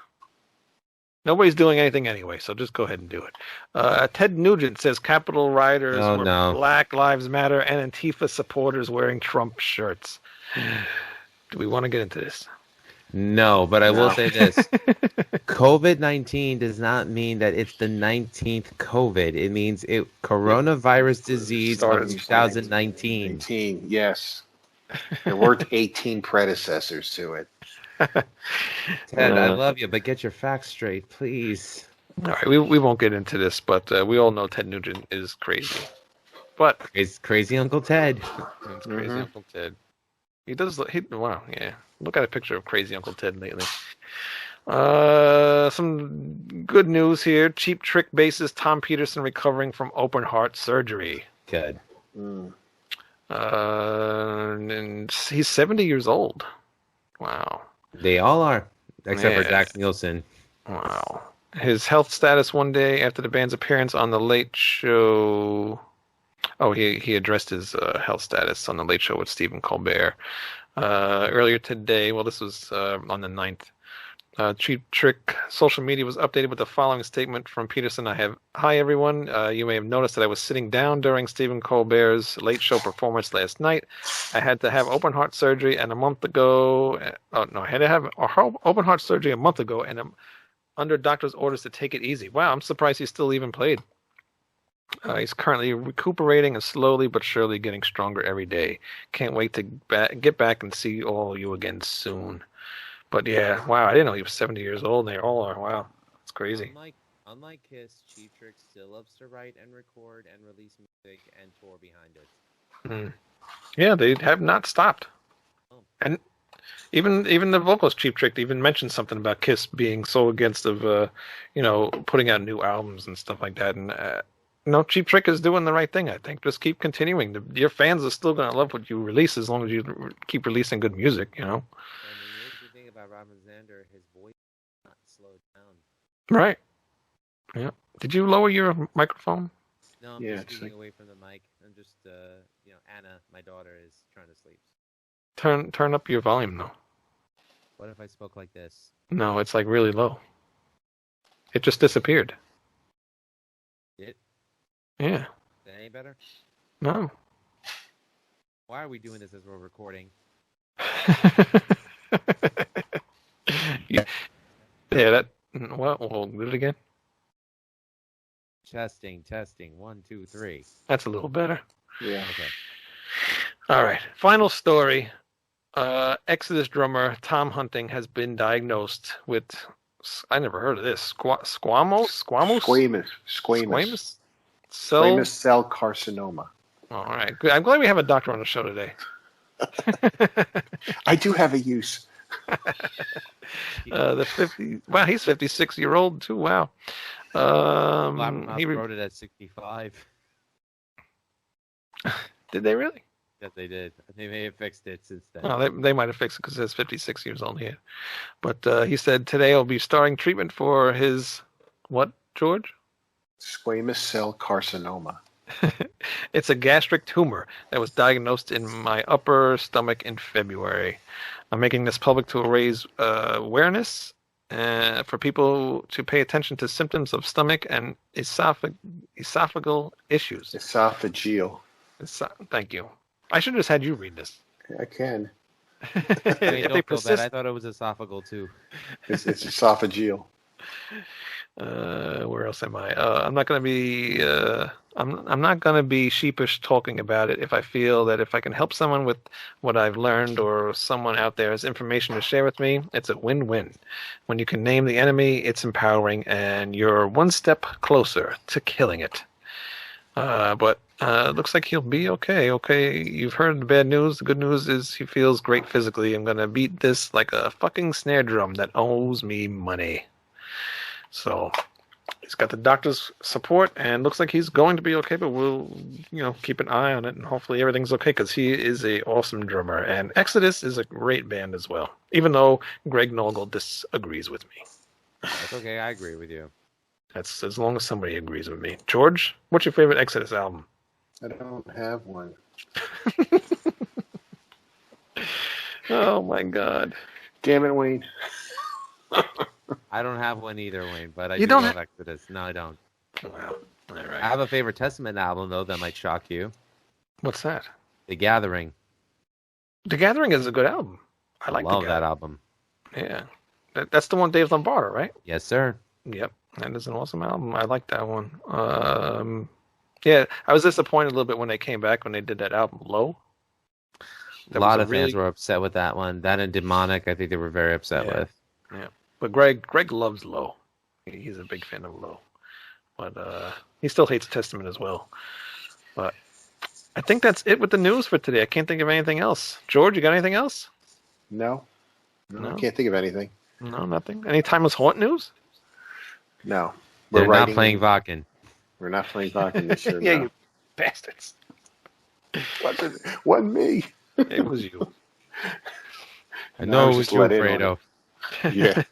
Nobody's doing anything anyway, so just go ahead and do it. Ted Nugent says Capitol rioters were Black Lives Matter and Antifa supporters wearing Trump shirts. Do we want to get into this? No, but I will say this. COVID-19 does not mean that it's the 19th COVID. It means coronavirus disease of 2019. 19, yes. There weren't 18 predecessors to it. Ted, I love you, but get your facts straight, please. All right, we won't get into this, but we all know Ted Nugent is crazy. But it's crazy Uncle Ted. It's crazy Uncle Ted. He does. Wow, yeah. Look at a picture of crazy Uncle Ted lately. Some good news here. Cheap Trick bassist Tom Peterson recovering from open heart surgery. Good. And he's 70 years old. Wow. They all are, except for Dax Nielsen. Wow. His health status one day after the band's appearance on The Late Show. Oh, he addressed his health status on The Late Show with Stephen Colbert earlier today. Well, this was on the 9th. Cheap Trick social media was updated with the following statement from Peterson. Hi, everyone. You may have noticed that I was sitting down during Stephen Colbert's Late Show performance last night. I had to have open heart surgery I had to have open heart surgery a month ago, and I'm under doctor's orders to take it easy. Wow, I'm surprised he still even played. He's currently recuperating and slowly but surely getting stronger every day. Can't wait to get back and see all you again soon. But yeah, wow, I didn't know he was 70 years old. And they all are. Wow, it's crazy. Unlike Kiss, Cheap Trick still loves to write and record and release music and tour behind it. Yeah, they have not stopped. Oh. And even the vocalist Cheap Trick even mentioned something about Kiss being so against of putting out new albums and stuff like that. And Cheap Trick is doing the right thing. I think just keep continuing. Your fans are still gonna love what you release as long as you keep releasing good music. And the amazing thing about Robin Zander, his voice is not slowed down. Right. Yeah. Did you lower your microphone? No, I'm just speaking away from the mic. I'm just, Anna, my daughter, is trying to sleep. Turn up your volume, though. What if I spoke like this? No, it's like really low. It just disappeared. It? Yeah. Is that any better? No. Why are we doing this as we're recording? Yeah. We'll do it again. Testing. 1, 2, 3. That's a little better. Yeah. Okay. All right. Final story. Exodus drummer Tom Hunting has been diagnosed with, I never heard of this, squamous cell carcinoma. All right. Good. I'm glad we have a doctor on the show today. I do have a use. He's 56-year-old too. Wow. He wrote it at 65. Did they really? Yes, they did. They may have fixed it since then. Oh, they might have fixed it because it's 56 years old here. But he said today he'll be starting treatment for his, what, George? Squamous cell carcinoma. It's a gastric tumor that was diagnosed in my upper stomach in February. I'm making this public to raise awareness for people to pay attention to symptoms of stomach and esophageal issues. Esophageal. Thank you. I should have just had you read this. I can. Don't feel bad. I thought it was esophageal too. It's esophageal. Where else am I? I'm not going to be. I'm not going to be sheepish talking about it if I feel that if I can help someone with what I've learned or someone out there has information to share with me, it's a win-win. When you can name the enemy, it's empowering, and you're one step closer to killing it. But looks like he'll be okay. Okay, you've heard the bad news. The good news is he feels great physically. I'm going to beat this like a fucking snare drum that owes me money. So he's got the doctor's support and looks like he's going to be okay, but we'll, keep an eye on it and hopefully everything's okay because he is a awesome drummer. And Exodus is a great band as well, even though Greg Noggle disagrees with me. That's okay. I agree with you. That's as long as somebody agrees with me. George, what's your favorite Exodus album? I don't have one. Oh my God. Damn it, Wayne. I don't have one either, Wayne, but I do love Exodus. No, I don't. Wow. All right. I have a favorite Testament album, though, that might shock you. What's that? The Gathering. The Gathering is a good album. I love that album. Yeah. That's the one Dave Lombardo, right? Yes, sir. Yep. That is an awesome album. I like that one. Yeah, I was disappointed a little bit when they came back when they did that album, Low. A lot of fans were upset with that one. That and Demonic, I think they were very upset with. Yeah. But Greg loves Low. He's a big fan of Low. But he still hates Testament as well. But I think that's it with the news for today. I can't think of anything else. George, you got anything else? No, I can't think of anything. No, nothing. Any Timeless Haunt news? No. They're not playing Vakken. We're not playing Vakken this year. Yeah, you bastards. Wasn't me. It was you. I know it was you, Fredo. Yeah.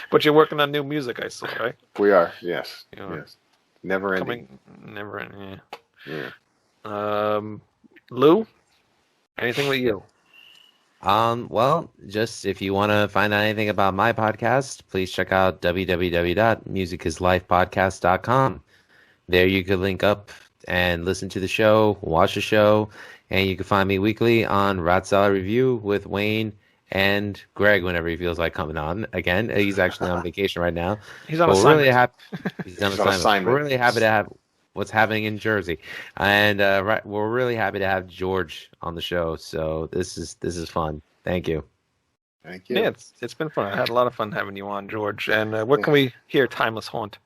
But you're working on new music, I saw, right? We are, yes. Yes. Never ending. Never ending, yeah. Lou, anything with you? Well, just if you want to find out anything about my podcast, please check out www.musicisLifepodcast.com. There you can link up and listen to the show, watch the show, and you can find me weekly on Rat Salad Review with Wayne and Greg whenever he feels like coming on again. He's actually on vacation right now. He's on assignment. He's on assignment. We're really happy to have what's happening in Jersey, and we're really happy to have George on the show. So this is fun. Thank you. Thank you. Yeah, it's been fun. I had a lot of fun having you on, George. And what can we hear? Timeless Haunt.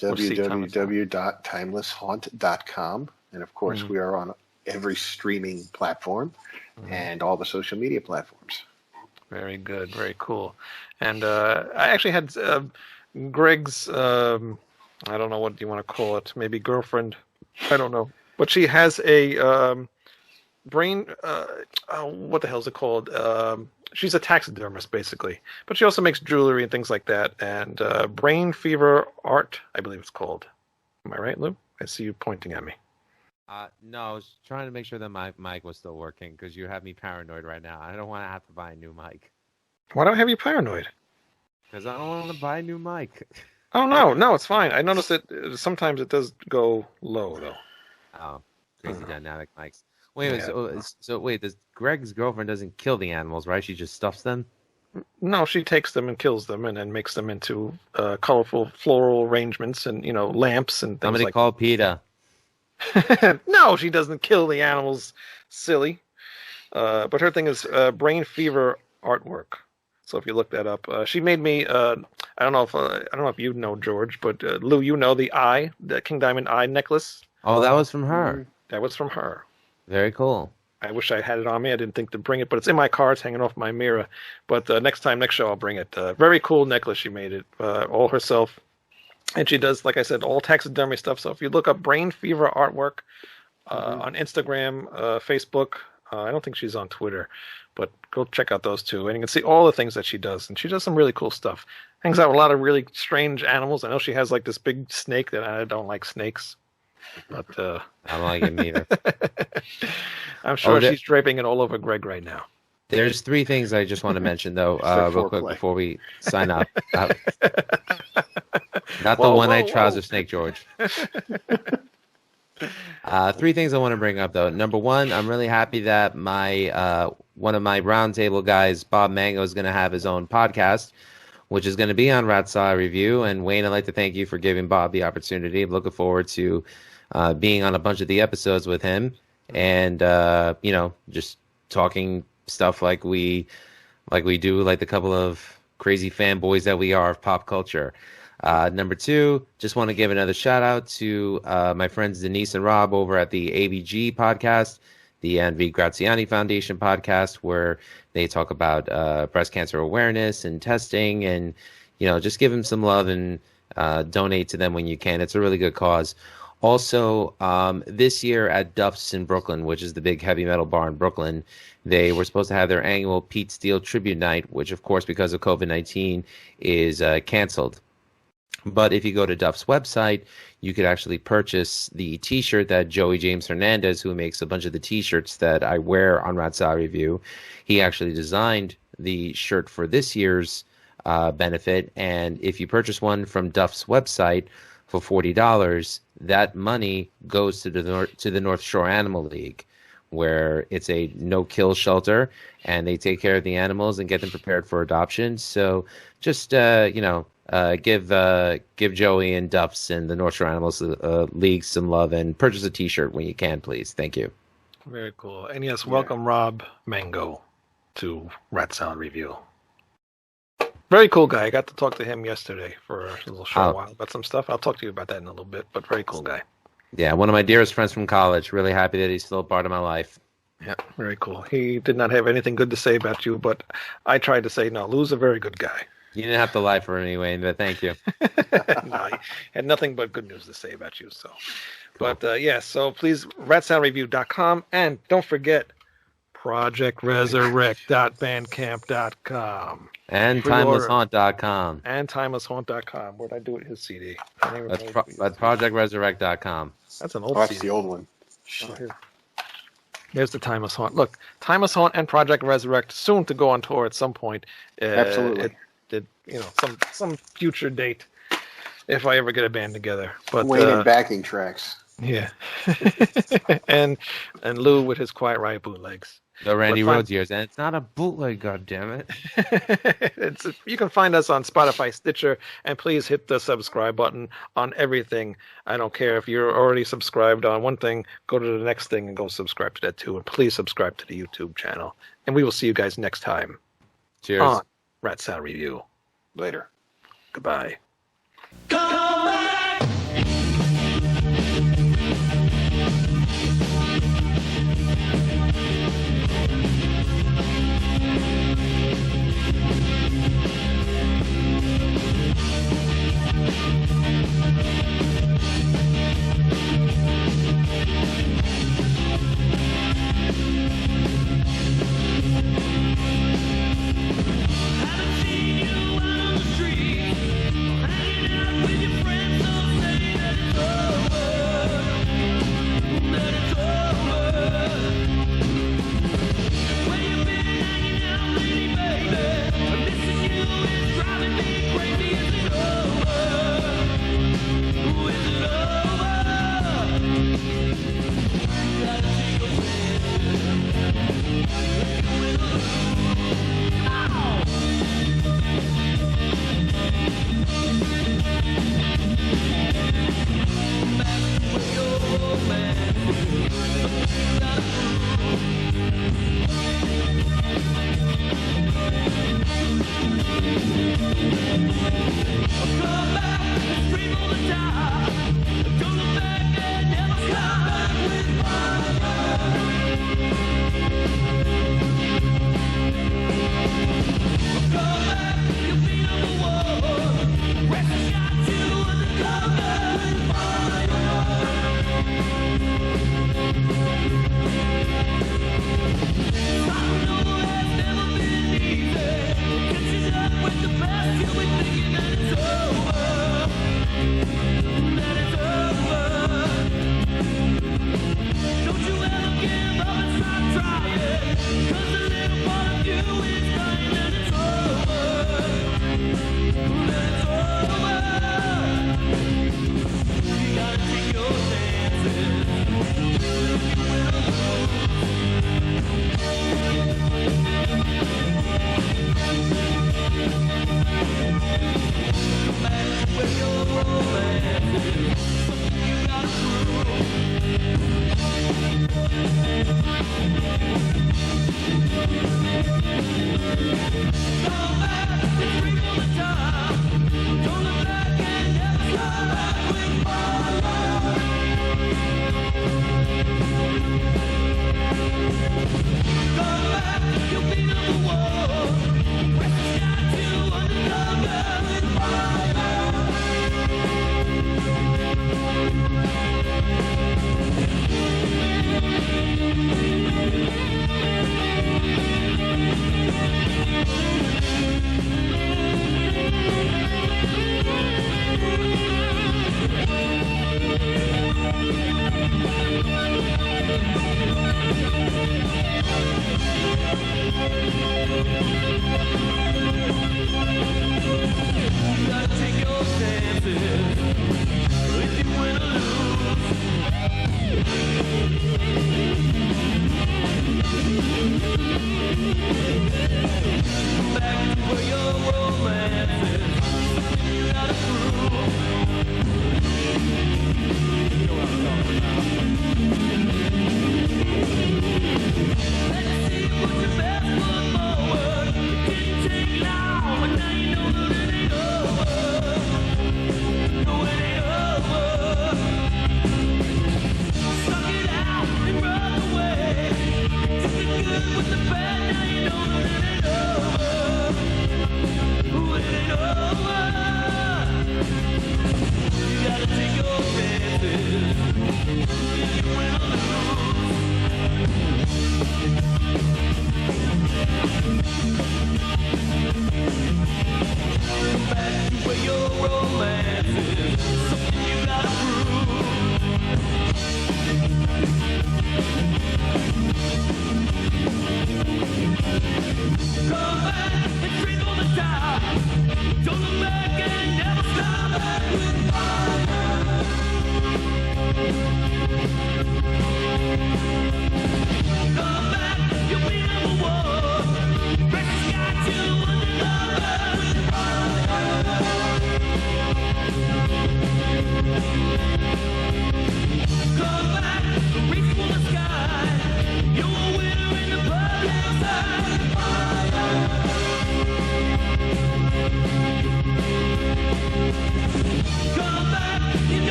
www.timelesshaunt.com. And of course, we are on every streaming platform and all the social media platforms. Very good. Very cool. And I actually had Greg's, I don't know what you want to call it, maybe girlfriend. I don't know. But she has a brain, what the hell is it called? She's a taxidermist, basically. But she also makes jewelry and things like that. And Brain Fever Art, I believe it's called. Am I right, Lou? I see you pointing at me. No, I was trying to make sure that my mic was still working because you have me paranoid right now. I don't want to have to buy a new mic. Why do I have you paranoid? Because I don't want to buy a new mic. Oh, no, it's fine. I noticed that sometimes it does go low, though. Oh, crazy dynamic mics. Wait, so wait, Greg's girlfriend doesn't kill the animals, right? She just stuffs them? No, she takes them and kills them and then makes them into colorful floral arrangements and, lamps and things Somebody like call PETA. No, she doesn't kill the animals, silly. But her thing is Brain Fever artwork. So if you look that up, she made me. I don't know if you know, George, but Lou, you know the King Diamond eye necklace. Oh, that was from her. That was from her. Very cool. I wish I had it on me. I didn't think to bring it, but it's in my car. It's hanging off my mirror. But next show, I'll bring it. Very cool necklace. She made it all herself. And she does, like I said, all taxidermy stuff. So if you look up Brain Fever artwork on Instagram, Facebook, I don't think she's on Twitter, but go check out those two. And you can see all the things that she does. And she does some really cool stuff. Hangs out with a lot of really strange animals. I know she has like this big snake that I don't like snakes. But I don't like it either. I'm sure she's draping it all over Greg right now. There's 3 things I just want to mention, though, real quick before we sign up. Not the one-eyed trouser snake, George. 3 things I want to bring up, though. Number 1, I'm really happy that my one of my roundtable guys, Bob Mango, is going to have his own podcast, which is going to be on Rat Salad Review. And Wayne, I'd like to thank you for giving Bob the opportunity. I'm looking forward to being on a bunch of the episodes with him and, just talking stuff like we do, like the couple of crazy fanboys that we are of pop culture. Number 2, just want to give another shout out to my friends Denise and Rob over at the ABG podcast, the Anvi Graziani Foundation podcast, where they talk about breast cancer awareness and testing, and just give them some love and donate to them when you can. It's a really good cause. Also, this year at Duff's in Brooklyn, which is the big heavy metal bar in Brooklyn, they were supposed to have their annual Pete Steele Tribute Night, which, of course, because of COVID-19, is canceled. But if you go to Duff's website, you could actually purchase the T-shirt that Joey James Hernandez, who makes a bunch of the T-shirts that I wear on Rat Salad Review, he actually designed the shirt for this year's benefit. And if you purchase one from Duff's website for $40, that money goes to the North Shore Animal League, where it's a no-kill shelter, and they take care of the animals and get them prepared for adoption. So just, give Joey and Duff's and the North Shore Animals League some love and purchase a T-shirt when you can, please. Thank you. Very cool. And yes, welcome Rob Mango to Rat Salad Review. Very cool guy. I got to talk to him yesterday for a little short while about some stuff. I'll talk to you about that in a little bit, but very cool guy. Yeah, one of my dearest friends from college. Really happy that he's still a part of my life. Yeah, very cool. He did not have anything good to say about you, but I tried to say, no, Lou's a very good guy. You didn't have to lie for me, Wayne, but thank you. No, he had nothing but good news to say about you. So, cool. But so please, ratsoundreview.com, and don't forget projectresurrect.bandcamp.com. And timelesshaunt.com. And timelesshaunt.com. Where'd I do it? His CD. That's projectresurrect.com. That's an old that's CD. the old one. Oh, here's the Timeless Haunt. Look, Timeless Haunt and Project Resurrect soon to go on tour at some point. Absolutely. Some future date if I ever get a band together. But Wayne and backing tracks. Yeah. and Lou with his Quiet Riot bootlegs. The Randy Rhoads years, and it's not a bootleg, goddammit. You can find us on Spotify, Stitcher, and please hit the subscribe button on everything. I don't care if you're already subscribed on one thing, go to the next thing and go subscribe to that too. And please subscribe to the YouTube channel. And we will see you guys next time. Cheers. On Rat Sal Review. Later. Goodbye. Haven't seen you out on the street.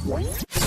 What?